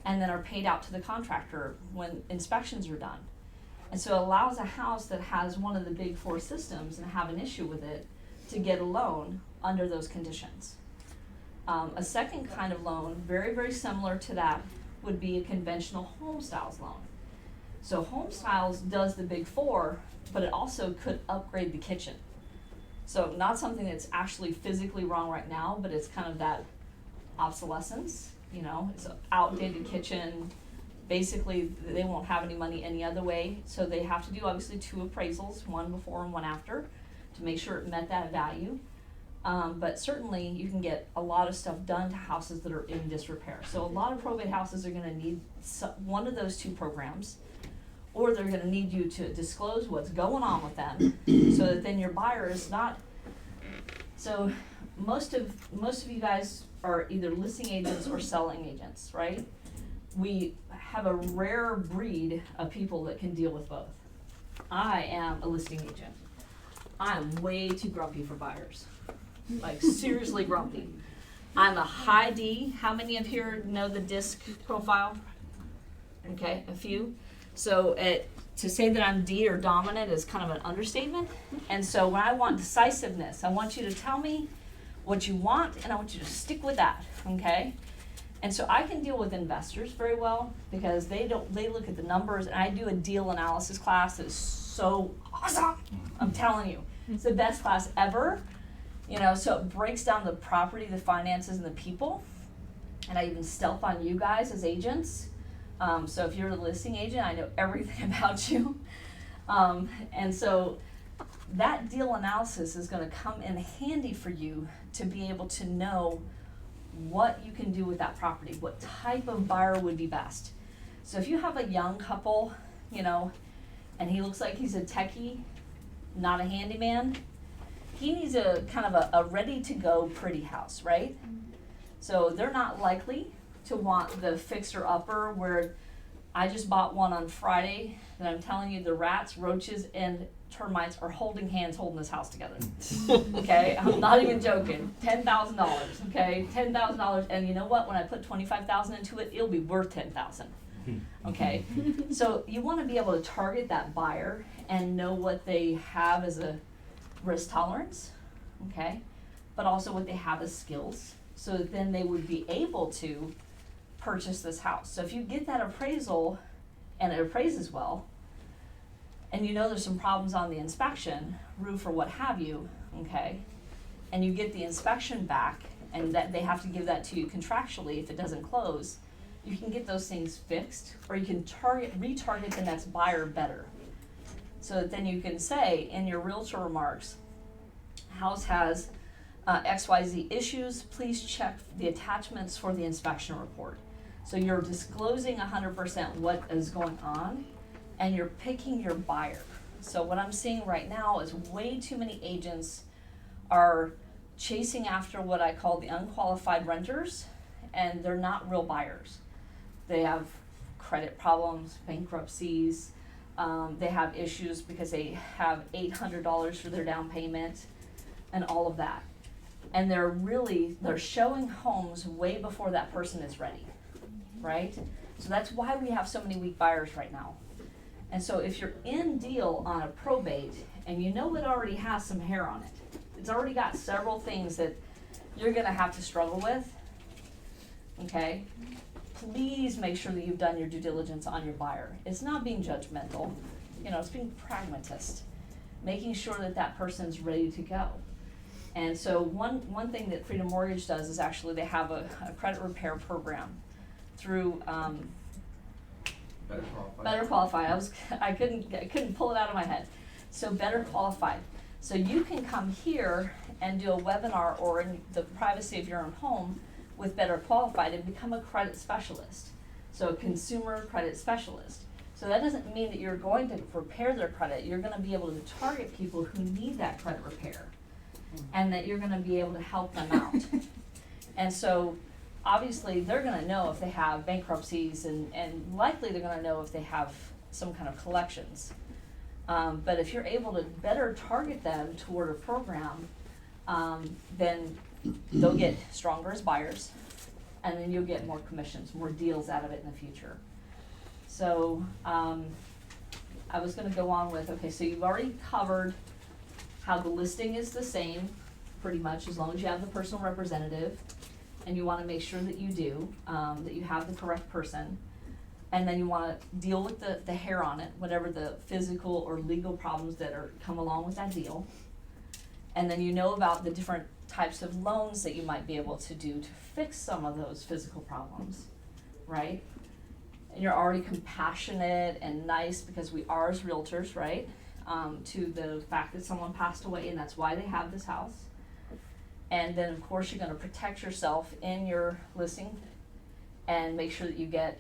and then are paid out to the contractor when inspections are done. And so it allows a house that has one of the big 4 systems and have an issue with it to get a loan under those conditions. A second kind of loan, very, very similar to that, would be a conventional home styles loan. So home styles does the big 4, but it also could upgrade the kitchen. So not something that's actually physically wrong right now, but it's kind of that obsolescence, you know, it's an outdated kitchen, basically, they won't have any money any other way, so they have to do obviously 2 appraisals, one before and one after, to make sure it met that value. But certainly, you can get a lot of stuff done to houses that are in disrepair. So a lot of probate houses are gonna need one of those 2 programs, or they're gonna need you to disclose what's going on with them, so that then your buyer is not. So most of you guys are either listing agents or selling agents, right? We have a rare breed of people that can deal with both. I am a listing agent. I am way too grumpy for buyers. Like seriously grumpy. I'm a high D. How many of here know the DISC profile? Okay, a few. So to say that I'm D or dominant is kind of an understatement. And so when I want decisiveness, I want you to tell me what you want and I want you to stick with that, okay? And so I can deal with investors very well because they look at the numbers, and I do a deal analysis class that is so awesome. I'm telling you. It's the best class ever. You know, so it breaks down the property, the finances, and the people. And I even stealth on you guys as agents. So if you're a listing agent, I know everything about you. And so that deal analysis is going to come in handy for you to be able to know what you can do with that property, what type of buyer would be best. So if you have a young couple, you know, and he looks like he's a techie, not a handyman, he needs a kind of a ready-to-go pretty house, right? So they're not likely to want the fixer-upper where I just bought one on Friday that I'm telling you the rats, roaches, and termites are holding hands holding this house together. Okay, I'm not even joking. $10,000, okay, $10,000, and you know what? When I put $25,000 into it, it'll be worth $10,000. Okay, so you want to be able to target that buyer and know what they have as a risk tolerance, okay, but also what they have as skills, so that then they would be able to purchase this house. So if you get that appraisal and it appraises well, and you know there's some problems on the inspection, roof or what have you, okay, and you get the inspection back and that they have to give that to you contractually if it doesn't close, you can get those things fixed, or you can retarget the next buyer better. So that then you can say in your realtor remarks, house has XYZ issues, please check the attachments for the inspection report. So you're disclosing 100% what is going on, and you're picking your buyer. So what I'm seeing right now is way too many agents are chasing after what I call the unqualified renters, and they're not real buyers. They have credit problems, bankruptcies, they have issues because they have $800 for their down payment and all of that. And they're showing homes way before that person is ready, right? So that's why we have so many weak buyers right now. And so if you're in deal on a probate and you know it already has some hair on it, it's already got several things that you're gonna have to struggle with, okay? Please make sure that you've done your due diligence on your buyer. It's not being judgmental, you know, it's being pragmatist, making sure that that person's ready to go. And so one thing that Freedom Mortgage does is actually they have a credit repair program through Better Qualified. I couldn't pull it out of my head. So Better Qualified. So you can come here and do a webinar or in the privacy of your own home with Better Qualified and become a credit specialist. So a consumer credit specialist. So that doesn't mean that you're going to repair their credit. You're going to be able to target people who need that credit repair, and that you're going to be able to help them out. And so obviously they're going to know if they have bankruptcies, and likely they're going to know if they have some kind of collections. But if you're able to better target them toward a program, then they'll get stronger as buyers, and then you'll get more commissions, more deals out of it in the future. So I was going to go on with, okay, so you've already covered how the listing is the same, pretty much, as long as you have the personal representative, and you want to make sure that you do, that you have the correct person, and then you want to deal with the hair on it, whatever the physical or legal problems that come along with that deal, and then you know about the different types of loans that you might be able to do to fix some of those physical problems, right? and you're already compassionate and nice because we are as realtors, right? To the fact that someone passed away and that's why they have this house. And then of course you're gonna protect yourself in your listing and make sure that you get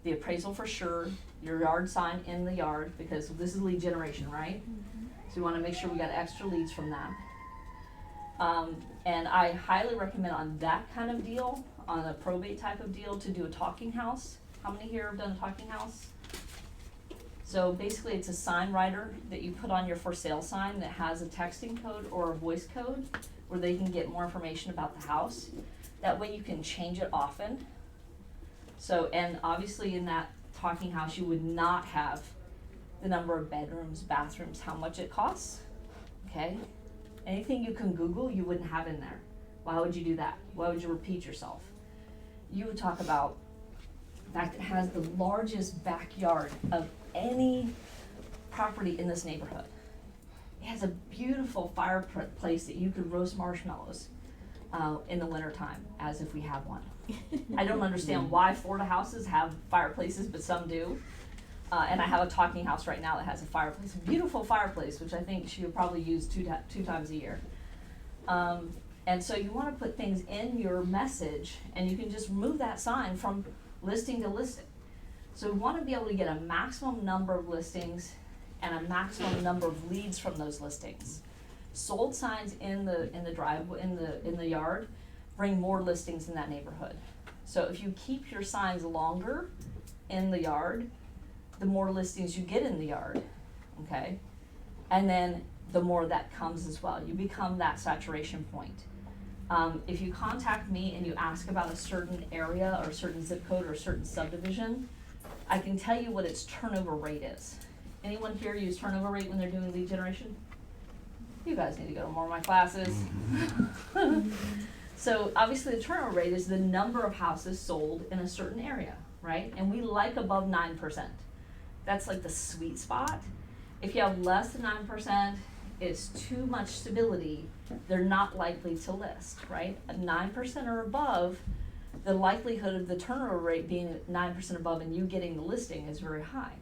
the appraisal for sure, your yard sign in the yard, because this is lead generation, right? So we wanna make sure we got extra leads from that. And I highly recommend on that kind of deal, on a probate type of deal, to do a talking house. How many here have done a talking house? So basically it's a sign writer that you put on your for sale sign that has a texting code or a voice code where they can get more information about the house. That way you can change it often. So, and obviously in that talking house, you would not have the number of bedrooms, bathrooms, how much it costs, okay? Anything you can Google, you wouldn't have in there. Why would you do that? Why would you repeat yourself? You would talk about the fact it has the largest backyard of any property in this neighborhood. It has a beautiful fireplace that you could roast marshmallows in the wintertime, as if we have one. I don't understand why Florida houses have fireplaces, but some do. And I have a talking house right now that has a fireplace, a beautiful fireplace, which I think she would probably use two times a year. And so you want to put things in your message, and you can just move that sign from listing to listing. So we want to be able to get a maximum number of listings and a maximum number of leads from those listings. Sold signs in the driveway, in the yard, bring more listings in that neighborhood. So if you keep your signs longer in the yard, the more listings you get in the yard, okay? And then the more that comes as well. You become that saturation point. If you contact me and you ask about a certain area or a certain zip code or a certain subdivision, I can tell you what its turnover rate is. Anyone here use turnover rate when they're doing lead generation? You guys need to go to more of my classes. So obviously the turnover rate is the number of houses sold in a certain area, right? And we like above 9%. That's like the sweet spot. If you have less than 9%, it's too much stability. They're not likely to list, right? At 9% or above, the likelihood of the turnover rate being 9% above and you getting the listing is very high.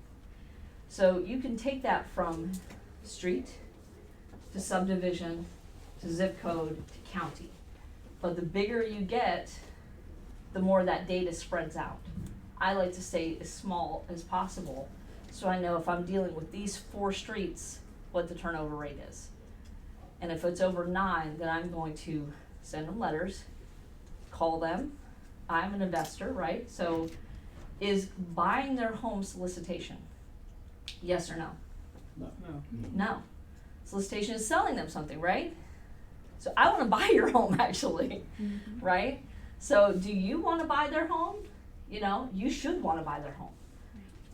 So you can take that from street to subdivision to zip code to county. But the bigger you get, the more that data spreads out. I like to stay as small as possible so I know if I'm dealing with these 4 streets, what the turnover rate is. And if it's over 9, then I'm going to send them letters, call them. I'm an investor, right? So is buying their home solicitation? Yes or no? No. No. Solicitation is selling them something, right? So I want to buy your home actually, right? So do you want to buy their home? You know, you should want to buy their home.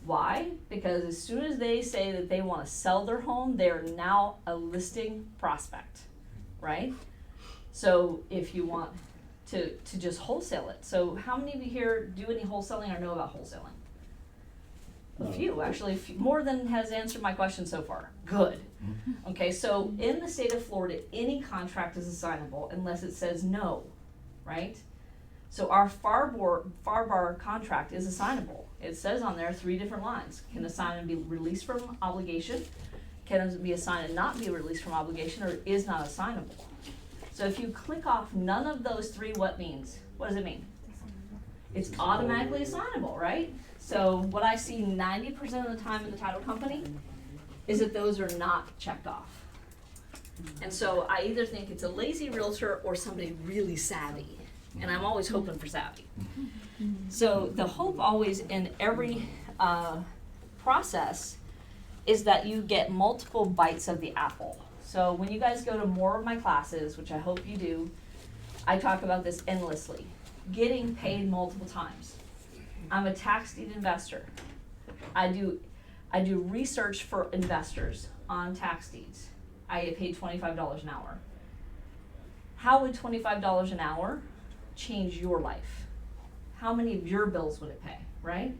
Why? Because as soon as they say that they want to sell their home, they're now a listing prospect, right? So if you want to just wholesale it. So how many of you here do any wholesaling or know about wholesaling? A few, actually, more than has answered my question so far. Good. Okay, so in the state of Florida, any contract is assignable unless it says no, right? So our FAR contract is assignable. It says on there 3 different lines. Can assign and be released from obligation? Can it be assigned and not be released from obligation, or is not assignable? So if you click off none of those 3, what means? What does it mean? It's automatically assignable, right? So what I see 90% of the time in the title company is that those are not checked off. And so I either think it's a lazy realtor or somebody really savvy. And I'm always hoping for savvy. So the hope always in every process is that you get multiple bites of the apple. So when you guys go to more of my classes, which I hope you do, I talk about this endlessly. Getting paid multiple times. I'm a tax deed investor. I do research for investors on tax deeds. I get paid $25 an hour. How would $25 an hour change your life? How many of your bills would it pay, right?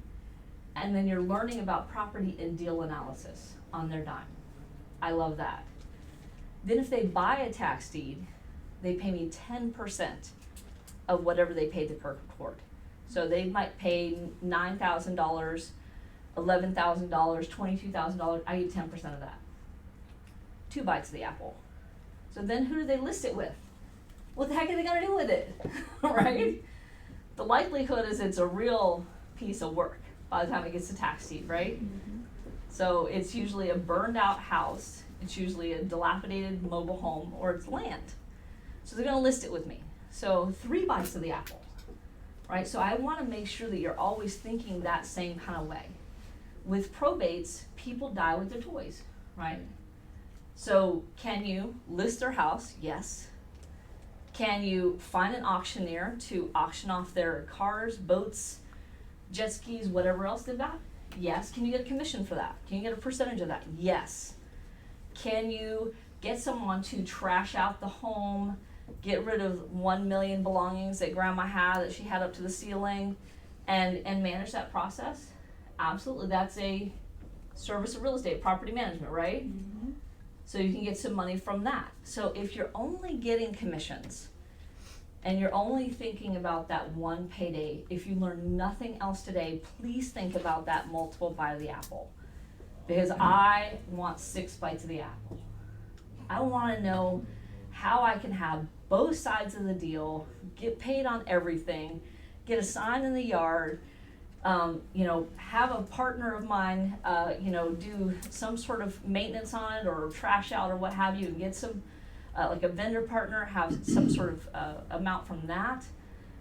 And then you're learning about property and deal analysis on their dime. I love that. Then if they buy a tax deed, they pay me 10% of whatever they paid the clerk of court. So they might pay $9,000, $11,000, $22,000, I get 10% of that. 2 bites of the apple. So then who do they list it with? What the heck are they gonna do with it, right? The likelihood is it's a real piece of work by the time it gets to tax deed, right? So it's usually a burned out house, it's usually a dilapidated mobile home, or it's land. So they're gonna list it with me. So 3 bites of the apple, right? So I wanna make sure that you're always thinking that same kind of way. With probates, people die with their toys, right? So can you list their house? Yes. Can you find an auctioneer to auction off their cars, boats, jet skis, whatever else they've got? Yes. Can you get a commission for that? Can you get a percentage of that? Yes. Can you get someone to trash out the home, get rid of 1 million belongings that grandma had that she had up to the ceiling, and manage that process? Absolutely. That's a service of real estate, property management, right? So you can get some money from that. So if you're only getting commissions and you're only thinking about that one payday, if you learn nothing else today, please think about that multiple bite of the apple. Because I want 6 bites of the apple. I want to know how I can have both sides of the deal, get paid on everything, get a sign in the yard, have a partner of mine, do some sort of maintenance on it or trash out or what have you, and get some, like a vendor partner, have some sort of amount from that.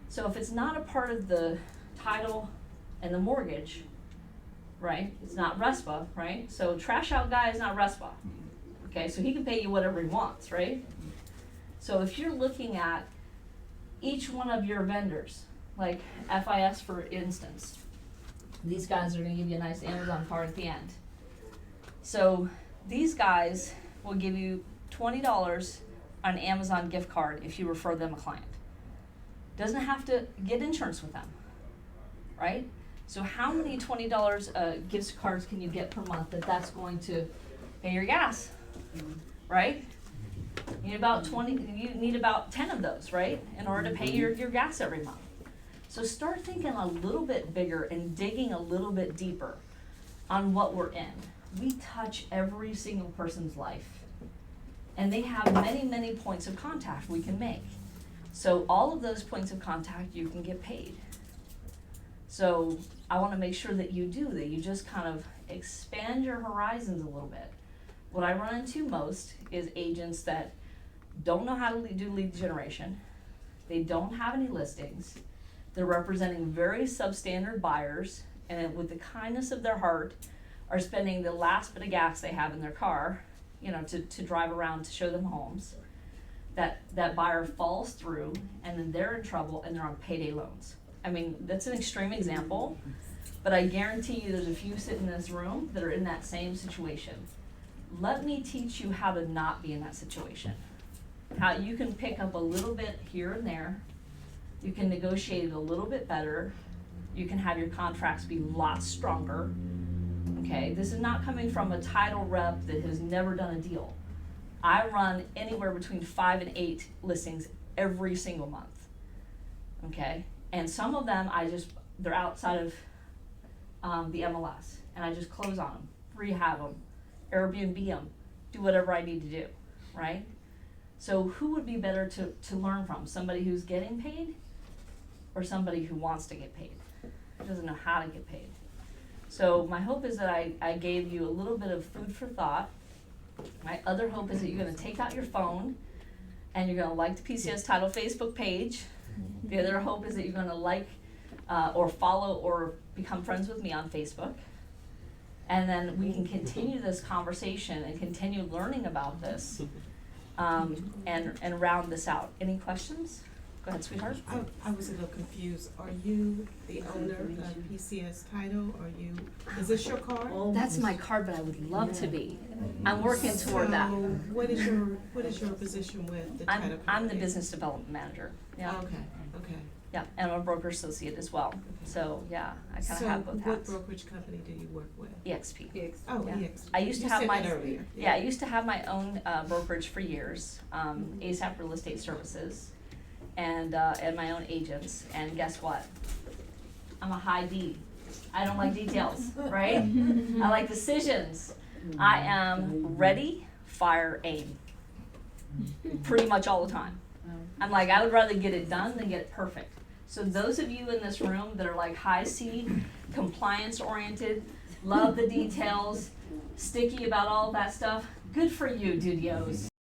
So if it's not a part of the title and the mortgage, right, it's not RESPA, right? So trash out guy is not RESPA, okay? So he can pay you whatever he wants, right? So if you're looking at each one of your vendors, like FIS for instance, these guys are gonna give you a nice Amazon card at the end. So these guys will give you $20 on an Amazon gift card if you refer them a client. Doesn't have to get insurance with them, right? So how many $20 gift cards can you get per month that's going to pay your gas, right? You need about 10 of those, right? In order to pay your gas every month. So start thinking a little bit bigger and digging a little bit deeper on what we're in. We touch every single person's life. And they have many, many points of contact we can make. So all of those points of contact you can get paid. So I wanna make sure that you do, that you just kind of expand your horizons a little bit. What I run into most is agents that don't know how to do lead generation. They don't have any listings. They're representing very substandard buyers, and with the kindness of their heart are spending the last bit of gas they have in their car, to drive around to show them homes. That buyer falls through, and then they're in trouble and they're on payday loans. I mean, that's an extreme example, but I guarantee you there's a few sitting in this room that are in that same situation. Let me teach you how to not be in that situation. How you can pick up a little bit here and there. You can negotiate it a little bit better. You can have your contracts be lots stronger. Okay, this is not coming from a title rep that has never done a deal. I run anywhere between 5 and 8 listings every single month. Okay, and some of them they're outside of the MLS, and I just close on them, rehab them, Airbnb them, do whatever I need to do, right? So who would be better to learn from? Somebody who's getting paid or somebody who wants to get paid, who doesn't know how to get paid? So my hope is that I gave you a little bit of food for thought. My other hope is that you're gonna take out your phone and you're gonna like the PCS Title Facebook page. The other hope is that you're gonna like or follow or become friends with me on Facebook. And then we can continue this conversation and continue learning about this and round this out. Any questions? Go ahead, sweetheart. I was a little confused. Are you the owner of PCS Title? Is this your card? That's my card, but I would love to be. I'm working toward that. So what is your position with the title company? I'm the business development manager. Yeah. Okay. Yeah, and I'm a broker associate as well. So yeah, I kind of have both So what hats. brokerage company do you work with? EXP. Oh, Yeah. EXP. I used to You have said my that earlier. I used to have my own brokerage for years, ASAP Real Estate Services, and my own agents. And guess what? I'm a high D. I don't like details, right? I like decisions. I am ready, fire, aim. Pretty much all the time. I'm like, I would rather get it done than get it perfect. So those of you in this room that are like high C, compliance oriented, love the details, sticky about all that stuff, good for you, Dudios.